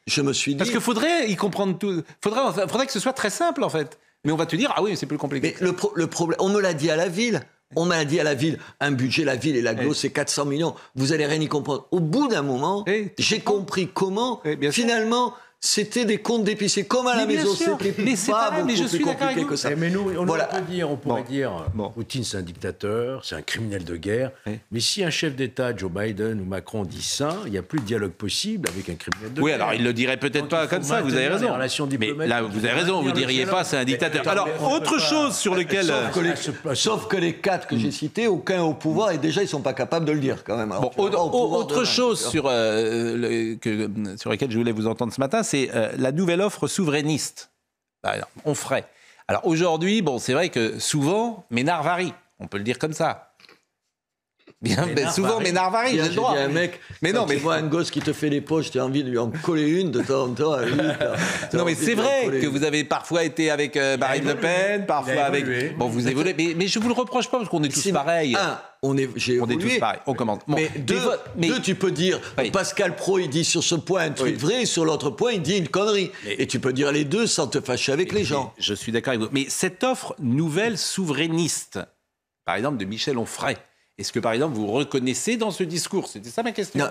Parce qu'il faudrait y comprendre tout. Faudrait que ce soit très simple, en fait. Mais on va te dire, ah oui, c'est plus compliqué. Mais le problème, on me l'a dit à la ville. On m'a dit à la ville, un budget, la ville et l'agglo, c'est 400 millions. Vous allez rien y comprendre. Au bout d'un moment, j'ai compris comment, finalement, c'était des comptes d'épicier. Comme à la maison, c'était pas beaucoup plus compliqué que ça. Mais nous, on pourrait dire, Poutine, c'est un dictateur, c'est un criminel de guerre. Mais si un chef d'État, Joe Biden ou Macron, dit ça, il n'y a plus de dialogue possible avec un criminel de guerre. Oui, alors il ne le dirait peut-être pas comme ça, vous avez raison. Mais là, vous avez raison, vous ne diriez pas c'est un dictateur. Alors, autre chose sur lequel... Sauf que les 4 que j'ai cités, aucun au pouvoir, et déjà, ils ne sont pas capables de le dire, quand même. Alors, autre chose sur laquelle je voulais vous entendre ce matin, c'est la nouvelle offre souverainiste. Alors, on ferait. Alors aujourd'hui, c'est vrai que souvent, Ménard varie. On peut le dire comme ça. Bien, souvent, Ménard varie, j'ai le droit. Un mec, mais non, mais tu vois un gosse qui te fait les poches, tu as envie de lui en coller une de temps en temps. Non, mais c'est vrai que vous avez parfois été avec Marine Le Pen, parfois avec... Bon, vous évoluez, mais je vous le reproche pas, parce qu'on est tous pareils. On est tous pareils, on commande. Mais deux, tu peux dire, Pascal Praud, il dit sur ce point un truc vrai, et sur l'autre point, il dit une connerie. Et tu peux dire les deux sans te fâcher avec les gens. Je suis d'accord avec vous. Mais cette offre nouvelle souverainiste, par exemple, de Michel Onfray, est-ce que, par exemple, vous reconnaissez dans ce discours? C'était ça ma question. Non,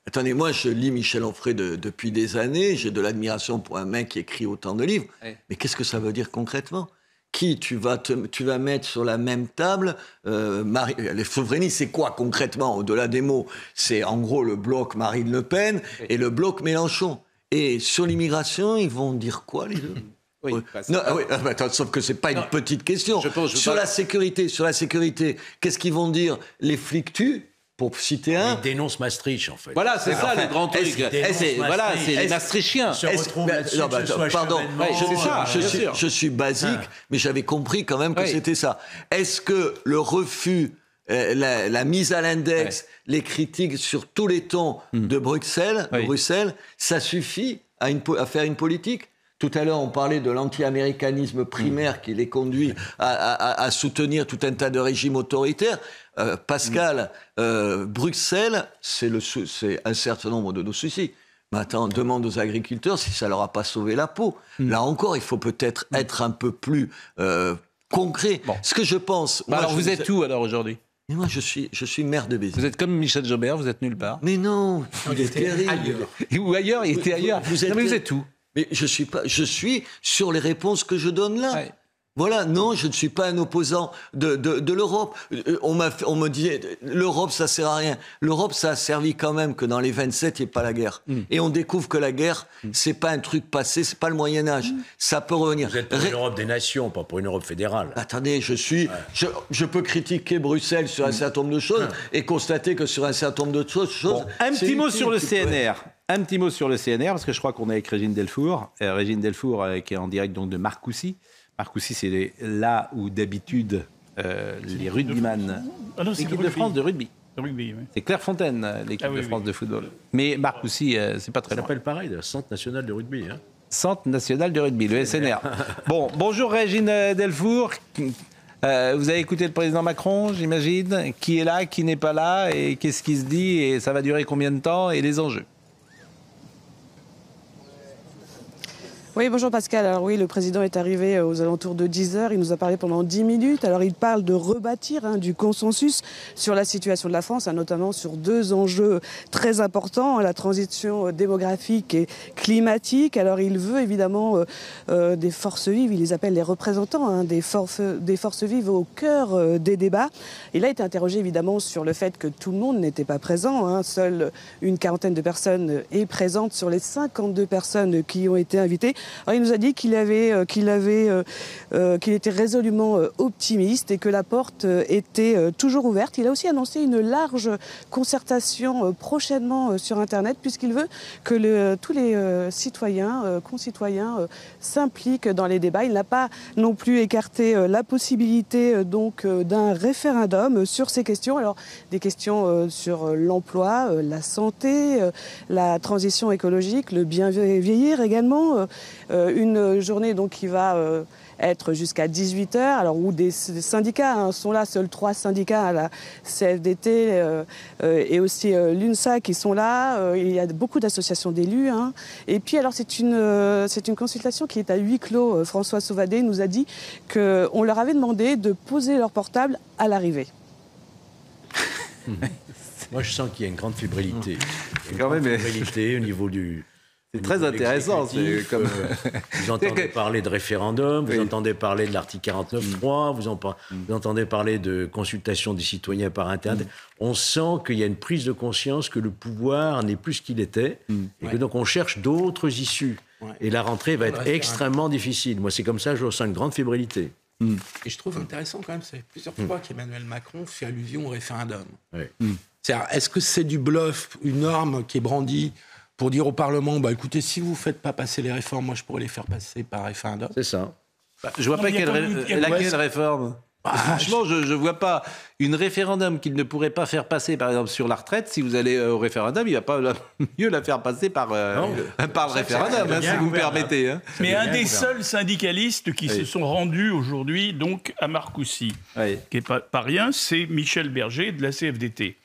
attendez, moi, je lis Michel Onfray depuis des années. J'ai de l'admiration pour un mec qui écrit autant de livres. Mais qu'est-ce que ça veut dire concrètement? Qui tu vas mettre sur la même table les souverainistes, c'est quoi concrètement? Au-delà des mots, c'est en gros le bloc Marine Le Pen et le bloc Mélenchon. Et sur l'immigration, ils vont dire quoi, les deux? Sauf que c'est pas une petite question. Sur la sécurité, qu'est-ce qu'ils vont dire? Les flics tuent, pour citer un. Ils dénoncent Maastricht, en fait. Voilà, c'est ça le grand truc. C'est les Maastrichtiens. Pardon, je suis basique, mais j'avais compris quand même que c'était ça. Est-ce que le refus, la mise à l'index, les critiques sur tous les tons de Bruxelles, ça suffit à faire une politique? Tout à l'heure, on parlait de l'anti-américanisme primaire qui les conduit à soutenir tout un tas de régimes autoritaires. Pascal, Bruxelles, c'est un certain nombre de nos soucis. Mais attends, demande aux agriculteurs si ça leur a pas sauvé la peau. Là encore, il faut peut-être être un peu plus concret. Bon. Ce que je pense... Alors vous êtes où alors aujourd'hui ? Mais moi, je suis maire de Béziers. Vous êtes comme Michel Jobert, vous êtes nulle part. Mais non, il est terrible. Ou ailleurs, il était ailleurs. Vous êtes où ? Mais je suis sur les réponses que je donne là. Ouais. Voilà, non, je ne suis pas un opposant de l'Europe. On me dit, l'Europe, ça sert à rien. L'Europe, ça a servi quand même que dans les 27, il n'y ait pas la guerre. Et on découvre que la guerre, c'est pas un truc passé, c'est pas le Moyen-Âge. Ça peut revenir. Vous êtes pour une Europe des nations, pas pour une Europe fédérale. Attendez, je peux critiquer Bruxelles sur un certain nombre de choses et constater que sur un certain nombre de choses... Bon, un petit mot sur le CNR. Un petit mot sur le CNR, parce que je crois qu'on est avec Régine Delfour. Régine Delfour, qui est en direct donc de Marcoussis. Marcoussis, c'est là où d'habitude les rugbyman, l'équipe de France de rugby. Oui. C'est Clairefontaine, l'équipe de France de football. Mais Marcoussis, c'est pas très loin. Ça s'appelle pareil, le Centre national de rugby. Hein. Centre national de rugby, le SNR. Bon, bonjour Régine Delfour. Vous avez écouté le président Macron, j'imagine. Qui est là, qui n'est pas là, et qu'est-ce qui se dit, et ça va durer combien de temps, et les enjeux. Oui, bonjour Pascal. Alors oui, le président est arrivé aux alentours de 10h. Il nous a parlé pendant 10 minutes. Alors il parle de rebâtir du consensus sur la situation de la France, notamment sur deux enjeux très importants, la transition démographique et climatique. Alors il veut évidemment des forces vives, il les appelle les représentants des forces vives au cœur des débats. Il a été interrogé évidemment sur le fait que tout le monde n'était pas présent. Seule une quarantaine de personnes est présente sur les 52 personnes qui ont été invitées. Alors, il nous a dit qu'il était résolument optimiste et que la porte était toujours ouverte. Il a aussi annoncé une large concertation prochainement sur Internet, puisqu'il veut que tous les concitoyens s'impliquent dans les débats. Il n'a pas non plus écarté la possibilité d'un référendum sur ces questions. Alors des questions sur l'emploi, la santé, la transition écologique, le bien vieillir également. Une journée qui va être jusqu'à 18h, alors où des syndicats sont là, seuls 3 syndicats, la CFDT et aussi l'UNSA qui sont là. Il y a beaucoup d'associations d'élus. Et puis alors c'est une consultation qui est à huis clos. François Sauvadet nous a dit qu'on leur avait demandé de poser leur portable à l'arrivée. Moi je sens qu'il y a une grande fébrilité. Fébrilité au niveau du... C'est très intéressant. Vous entendez parler de référendum, vous entendez parler de l'article 49.3, vous entendez parler de consultation des citoyens par Internet. On sent qu'il y a une prise de conscience que le pouvoir n'est plus ce qu'il était et que donc on cherche d'autres issues. Et la rentrée va être extrêmement difficile. Moi, c'est comme ça que je ressens une grande fébrilité. Et je trouve intéressant quand même, c'est plusieurs fois qu'Emmanuel Macron fait allusion au référendum. C'est-à-dire, est-ce que c'est du bluff, une norme qui est brandie pour dire au Parlement, écoutez, si vous ne faites pas passer les réformes, moi je pourrais les faire passer par référendum. C'est ça. Je vois pas laquelle réforme. Franchement, je ne vois pas une référendum qu'il ne pourrait pas faire passer, par exemple, sur la retraite. Si vous allez au référendum, il ne va pas mieux la faire passer par le référendum, si vous me permettez. Mais un des seuls syndicalistes qui se sont rendus aujourd'hui donc, à Marcoussis, qui n'est pas rien, c'est Michel Berger de la CFDT.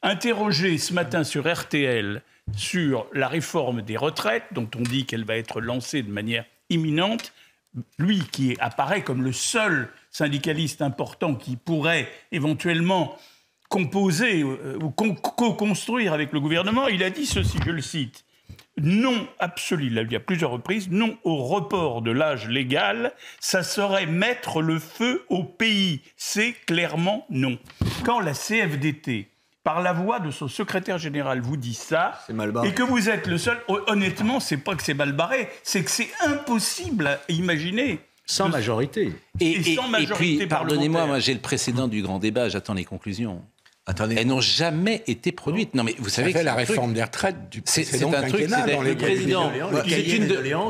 Interrogé ce matin sur RTL sur la réforme des retraites, dont on dit qu'elle va être lancée de manière imminente, lui qui apparaît comme le seul syndicaliste important qui pourrait éventuellement composer ou co-construire avec le gouvernement, il a dit ceci, je le cite, « Non absolu, il l'a dit à plusieurs reprises, non au report de l'âge légal, ça serait mettre le feu au pays. C'est clairement non. » Quand la CFDT, par la voix de son secrétaire général, vous dit ça, et que vous êtes le seul, honnêtement, c'est pas que c'est mal barré, c'est que c'est impossible à imaginer. Sans majorité. Et sans majorité. Et puis, pardonnez-moi, moi j'ai le précédent du grand débat, j'attends les conclusions. Attendez. Elles n'ont jamais été produites. Non, mais vous savez que la réforme des retraites du précédent c'est un truc, dans le président.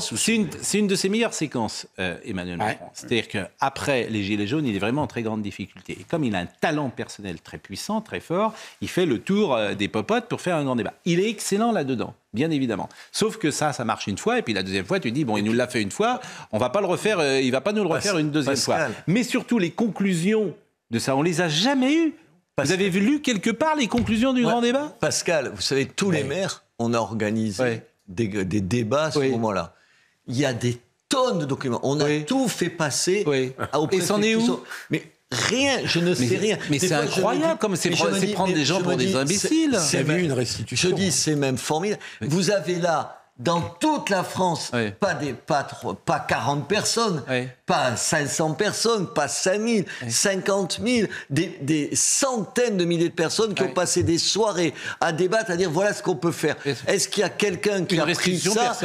C'est une de ses meilleures séquences, Emmanuel Macron. C'est-à-dire qu'après les Gilets jaunes, il est vraiment en très grande difficulté. Et comme il a un talent personnel très puissant, très fort, il fait le tour des popotes pour faire un grand débat. Il est excellent là-dedans, bien évidemment. Sauf que ça marche une fois, et puis la deuxième fois, tu dis, bon, il nous l'a fait une fois, on va pas le refaire, il va pas nous le refaire une deuxième fois. Mais surtout, les conclusions de ça, on les a jamais eues. Vous avez lu quelque part les conclusions du grand débat ? Pascal, vous savez, tous les maires, on a organisé des débats à ce moment-là. Il y a des tonnes de documents. On a tout fait passer au préfet. Et c'en est où? Mais rien, je ne sais rien. Mais c'est incroyable, comme c'est prendre des gens pour des imbéciles. C'est vu une restitution. Je dis, c'est même formidable. Vous avez là, dans toute la France, pas 40 personnes, pas 500 personnes, pas 5000, 50 000, des centaines de milliers de personnes qui ont passé des soirées à débattre, à dire voilà ce qu'on peut faire. Est-ce qu'il y a quelqu'un qui a pris ça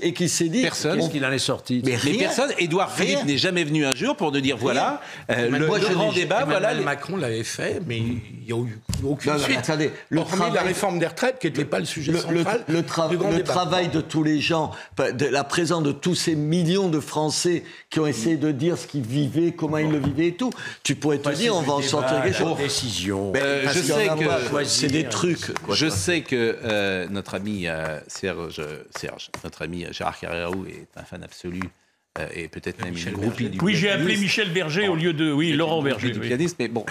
et qui s'est dit... Personne. Qu'est-ce qu'il en est sorti? Mais personne. Édouard Philippe n'est jamais venu un jour pour nous dire voilà, le grand débat, Emmanuel Macron l'avait fait, mais il n'y a eu aucune suite. Attendez, hormis la réforme des retraites, qui n'était pas le sujet central du grand débat. Travail de tous les gens, de la présence de tous ces millions de Français qui ont essayé de dire ce qu'ils vivaient, comment ils le vivaient et tout. Tu pourrais te dire, on va en sortir quelque chose. Décision. Je sais que c'est des trucs. Je sais que notre ami Serge, notre ami Gérard Carrérou est un fan absolu. Et peut-être même une groupie du j'ai appelé Michel Berger au lieu de Laurent Berger. Du pianiste, mais bon.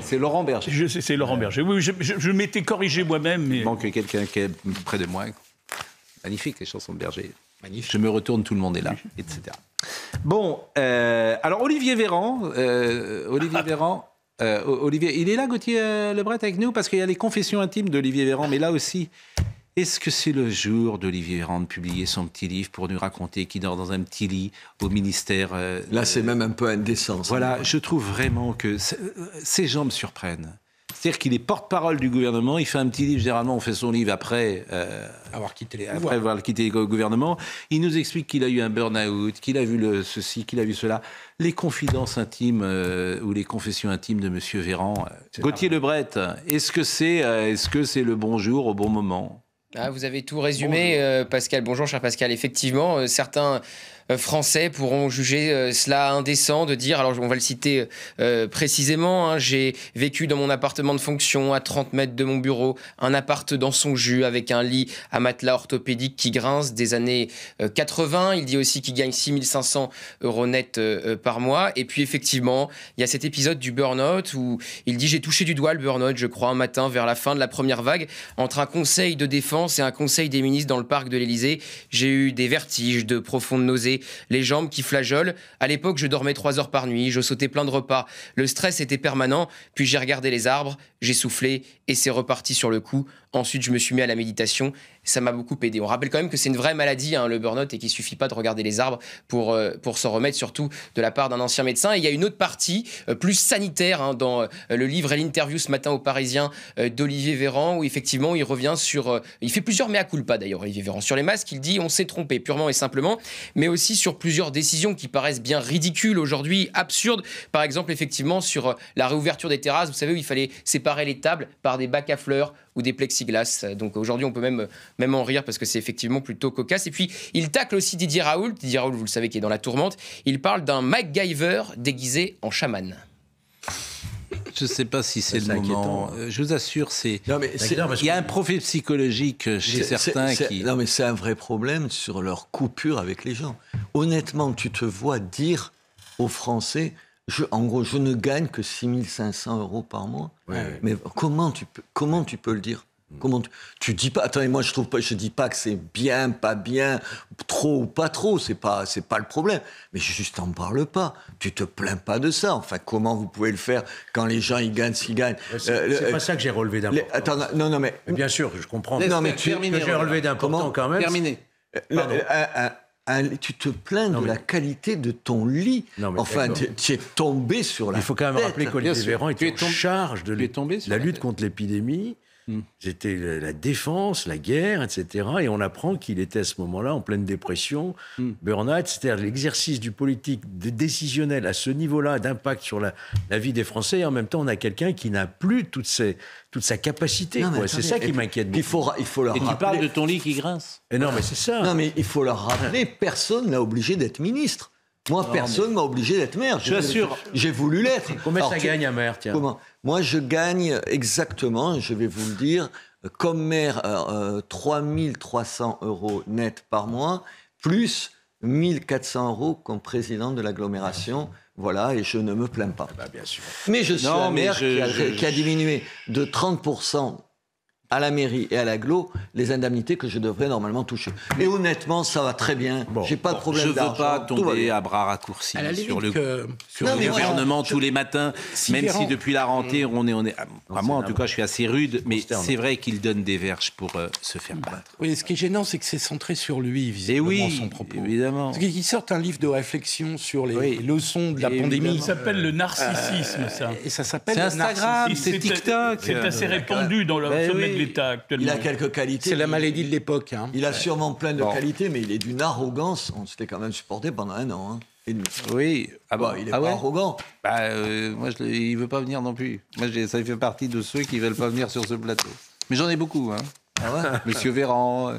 C'est Laurent Berger. C'est Laurent Berger. Oui, je m'étais corrigé moi-même. Mais... Il manque quelqu'un qui est près de moi. Magnifique, les chansons de Berger. Magnifique. Je me retourne, tout le monde est là, etc. Bon, alors Olivier Véran, Olivier, il est là, Gauthier Lebret, avec nous, parce qu'il y a les confessions intimes d'Olivier Véran, mais là aussi, est-ce que c'est le jour d'Olivier Véran de publier son petit livre pour nous raconter qu'il dort dans un petit lit au ministère Là, c'est même un peu indécent. Voilà, je trouve vraiment que ces gens me surprennent. C'est-à-dire qu'il est porte-parole du gouvernement, il fait un petit livre, généralement on fait son livre après avoir quitté le gouvernement. Il nous explique qu'il a eu un burn-out, qu'il a vu ceci, qu'il a vu cela. Les confidences intimes ou les confessions intimes de M. Véran. Gauthier Lebret, est-ce que c'est le bon jour au bon moment? Vous avez tout résumé, Pascal. Bonjour, cher Pascal. Effectivement, certains Français pourront juger cela indécent de dire, alors on va le citer précisément, hein, j'ai vécu dans mon appartement de fonction à 30 mètres de mon bureau, un appart dans son jus avec un lit à matelas orthopédique qui grince des années 80. Il dit aussi qu'il gagne 6 500 € net par mois. Et puis effectivement, il y a cet épisode du burn-out où il dit j'ai touché du doigt le burn-out, je crois, un matin vers la fin de la première vague, entre un conseil de défense et un conseil des ministres dans le parc de l'Élysée. J'ai eu des vertiges, de profondes nausées, les jambes qui flageolent. À l'époque, je dormais 3 heures par nuit, je sautais plein de repas. Le stress était permanent, puis j'ai regardé les arbres, j'ai soufflé et c'est reparti sur le coup. Ensuite, je me suis mis à la méditation. Ça m'a beaucoup aidé. On rappelle quand même que c'est une vraie maladie, hein, le burn-out, et qu'il ne suffit pas de regarder les arbres pour s'en remettre, surtout de la part d'un ancien médecin. Et il y a une autre partie, plus sanitaire, hein, dans le livre et l'interview ce matin au Parisien d'Olivier Véran, où effectivement, il revient sur... il fait plusieurs mea culpa, d'ailleurs, Olivier Véran. Sur les masques, il dit on s'est trompé, purement et simplement, mais aussi sur plusieurs décisions qui paraissent bien ridicules aujourd'hui, absurdes. Par exemple, effectivement, sur la réouverture des terrasses, vous savez, où il fallait séparer les tables par des bacs à fleurs ou des plexiglas. Donc aujourd'hui, on peut même en rire parce que c'est effectivement plutôt cocasse. Et puis, il tacle aussi Didier Raoult. Didier Raoult, vous le savez, qui est dans la tourmente. Il parle d'un MacGyver déguisé en chaman. Je ne sais pas si c'est le moment. Je vous assure, il y a un profil psychologique chez certains qui... Non, mais c'est un vrai problème sur leur coupure avec les gens. Honnêtement, tu te vois dire aux Français... en gros, je ne gagne que 6 500 € par mois. Ouais. Mais comment tu peux le dire? Tu dis pas. Attendez, moi je dis pas que c'est bien, pas bien, trop ou pas trop. C'est pas le problème. Mais juste t'en parles pas. Tu te plains pas de ça. Enfin, comment vous pouvez le faire quand les gens ils gagnent ce qu'ils gagnent? C'est pas ça que j'ai relevé d'important. Attends, non, mais bien sûr, je comprends. Non, mais j'ai relevé d'important quand même. Terminé. Tu te plains de la qualité de ton lit. Enfin, tu es tombé sur la tête. Il faut quand même rappeler qu'Olivier Véran était en charge de la lutte contre l'épidémie. C'était la défense, la guerre, etc. Et on apprend qu'il était à ce moment-là en pleine dépression, burn-out, c'est-à-dire l'exercice du politique décisionnel à ce niveau-là d'impact sur la vie des Français. Et en même temps, on a quelqu'un qui n'a plus toute sa capacité. C'est ça qui m'inquiète beaucoup. Il faut leur rappeler. Et tu parles de ton lit qui grince. Et non, mais c'est ça. Non, mais il faut leur rappeler, personne n'a obligé d'être ministre. Moi, personne m'a obligé d'être maire. Je t'assure. J'ai voulu l'être. Combien ça gagne un maire, tiens? Moi, je gagne exactement, je vais vous le dire, comme maire, 3 300 € net par mois, plus 1 400 € comme président de l'agglomération. Voilà, et je ne me plains pas. Bien sûr. Mais je suis un maire qui a diminué de 30% à la mairie et à l'agglo les indemnités que je devrais normalement toucher. Et honnêtement, ça va très bien. J'ai pas de problème d'argent. Je ne veux pas tomber à bras raccourcis sur le gouvernement tous les matins, même si depuis la rentrée, on est moi, en tout cas, je suis assez rude, mais c'est vrai qu'il donne des verges pour se faire battre. Oui, ce qui est gênant, c'est que c'est centré sur lui, visiblement, son propos. Évidemment. Parce qu'il sort un livre de réflexion sur les leçons de la pandémie. Il s'appelle le narcissisme, ça. Et ça s'appelle c'est Instagram, c'est TikTok. C'est assez répandu dans le sommet de l'État actuellement. Il a quelques qualités. C'est la maladie de l'époque. Hein. Il a sûrement plein de qualités, mais il est d'une arrogance. On s'était quand même supporté pendant 1 an. Hein, et demi. Oui. Il est pas arrogant. Moi, il veut pas venir non plus. Moi, ça fait partie de ceux qui veulent pas venir sur ce plateau. Mais j'en ai beaucoup. Hein. Ah ouais. Monsieur Véran,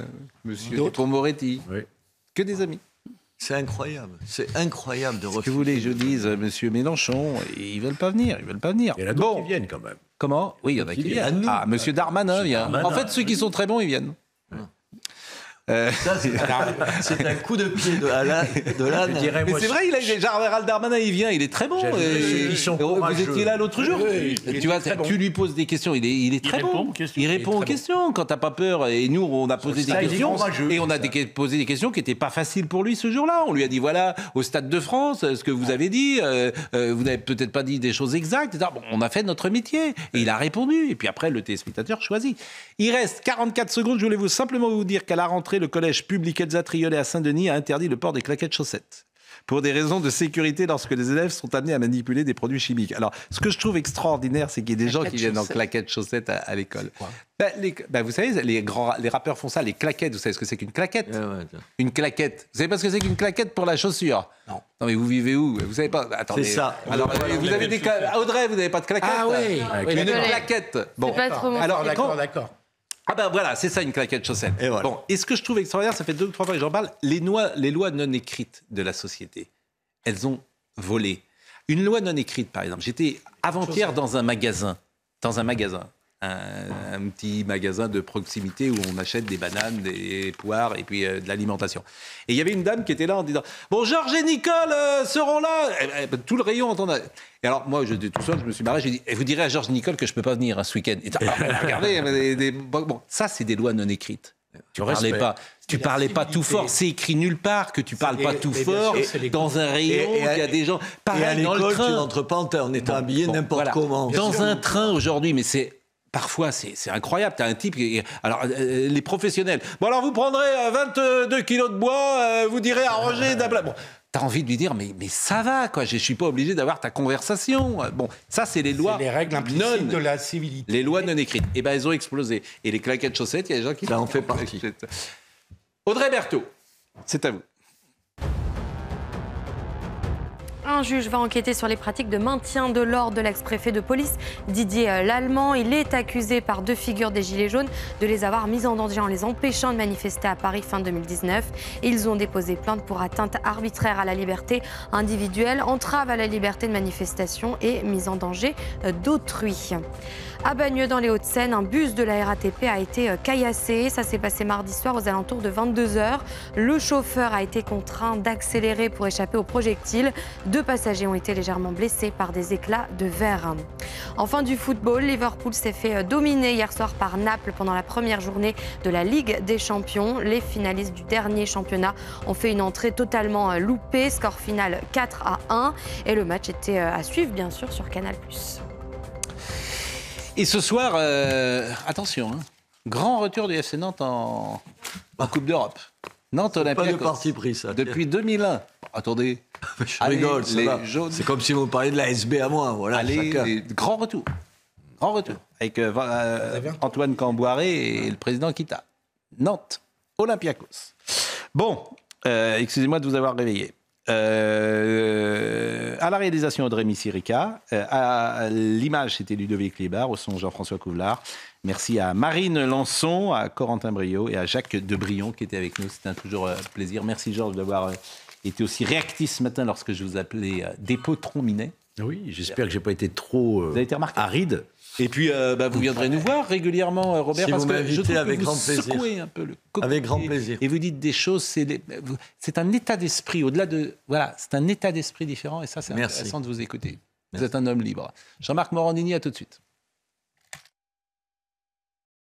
Monsieur Dupond-Moretti. Oui. Que des amis. C'est incroyable de refuser. Ce que vous voulez que je dise, Monsieur Mélenchon, ils veulent pas venir. Il y en a d'autres qui viennent quand même. Comment ? Oui, il y en a qui viennent. Monsieur Darmanin vient. En fait, ceux qui sont très bons, ils viennent. Ça, c'est un coup de pied de l'âne. Mais c'est vrai, Gérald Darmanin, il vient, il est très bon. Vous étiez là l'autre jour. Tu lui poses des questions, il est très bon. Il répond aux questions quand t'as pas peur. Et nous, on a posé des questions. Et on a posé des questions qui n'étaient pas faciles pour lui ce jour-là. On lui a dit, voilà, au Stade de France, ce que vous avez dit, vous n'avez peut-être pas dit des choses exactes. Bon, on a fait notre métier. Et il a répondu. Et puis après, le téléspectateur choisit. Il reste 44 secondes. Je voulais simplement vous dire qu'à la rentrée, le collège public Elsa Triolet à Saint-Denis a interdit le port des claquettes chaussettes pour des raisons de sécurité lorsque les élèves sont amenés à manipuler des produits chimiques. Alors, ce que je trouve extraordinaire, c'est qu'il y ait des gens qui viennent en claquettes chaussettes à l'école. Vous savez, les rappeurs font ça, les claquettes. Vous savez ce que c'est qu'une claquette ? Une claquette. Vous savez pas ce que c'est qu'une claquette pour la chaussure ? Non. Non, mais vous vivez où ? Vous savez pas ? Attendez. C'est ça. Alors, vous avez des Audrey, vous n'avez pas de claquette ? Ah oui. Une claquette. Bon. C'est pas trop mon Alors, d'accord. Ah ben voilà, c'est ça une claquette chaussette. Et voilà. Bon, et ce que je trouve extraordinaire, ça fait 2 ou 3 fois que j'en parle, les lois non écrites de la société, elles ont volé. Une loi non écrite, par exemple. J'étais avant-hier dans un magasin, un petit magasin de proximité où on achète des bananes, des poires et puis de l'alimentation. Et il y avait une dame qui était là en disant « Bon, Georges et Nicole seront là !» Tout le rayon entendait. Et alors, moi, j'étais tout seul, je me suis marré, j'ai dit « Vous direz à Georges et Nicole que je ne peux pas venir ce week-end. » Et regardez, bon, ça, c'est des lois non écrites. Tu parlais pas tout fort. C'est écrit nulle part que tu parles pas tout fort dans un rayon. Il y a des gens. Pareil, et à dans l'école, le train. tu n'entres pas en étant habillé n'importe comment. Dans un train aujourd'hui, mais c'est. Parfois, c'est incroyable. Tu as un type qui... Alors, les professionnels. Bon, alors, vous prendrez 22 kilos de bois, vous direz à Roger d'Abla. Bon, tu as envie de lui dire, mais ça va, quoi. Je ne suis pas obligé d'avoir ta conversation. Bon, ça, c'est les lois. C'est les règles implicites de la civilité. Les lois non écrites. Eh bien, elles ont explosé. Et les claquettes chaussettes, il y a des gens qui... Ça en fait partie. Audrey Berthaud, c'est à vous. Un juge va enquêter sur les pratiques de maintien de l'ordre de l'ex-préfet de police Didier Lallemand. Il est accusé par 2 figures des Gilets jaunes de les avoir mis en danger en les empêchant de manifester à Paris fin 2019. Ils ont déposé plainte pour atteinte arbitraire à la liberté individuelle, entrave à la liberté de manifestation et mise en danger d'autrui. À Bagneux, dans les Hauts-de-Seine, un bus de la RATP a été caillassé. Ça s'est passé mardi soir aux alentours de 22h. Le chauffeur a été contraint d'accélérer pour échapper aux projectiles. 2 passagers ont été légèrement blessés par des éclats de verre. Enfin, du football, Liverpool s'est fait dominer hier soir par Naples pendant la première journée de la Ligue des Champions. Les finalistes du dernier championnat ont fait une entrée totalement loupée. Score final 4-1. Et le match était à suivre, bien sûr, sur Canal+. Et ce soir, attention, grand retour du FC Nantes en Coupe d'Europe. Nantes Olympiakos. Pas de parti pris, ça. Depuis 2001. Attendez. Je rigole, c'est comme si vous parliez de la SB à moi. Voilà, grand retour. Grand retour. Avec Antoine Camboiré et le président Kita. Nantes Olympiakos. Bon, excusez-moi de vous avoir réveillé. À la réalisation, Audrey Missirica. À l'image, c'était Ludovic Libar. Au son, Jean-François Couvelard. Merci à Marine Lançon, à Corentin Brio et à Jacques Debrion qui était avec nous. C'était toujours plaisir. Merci Georges d'avoir été aussi réactif ce matin lorsque je vous appelais Despaux-Tron Minet. Oui, j'espère que je n'ai pas été trop vous avez été remarqué. aride. Et puis, vous viendrez nous voir régulièrement, Robert, si parce vous que je trouve avec que grand vous plaisir. secouez un peu le coq. Avec grand plaisir. Et vous dites des choses, c'est un état d'esprit, au-delà de... Voilà, c'est un état d'esprit différent, et ça, c'est intéressant de vous écouter. Vous êtes un homme libre. Jean-Marc Morandini, à tout de suite.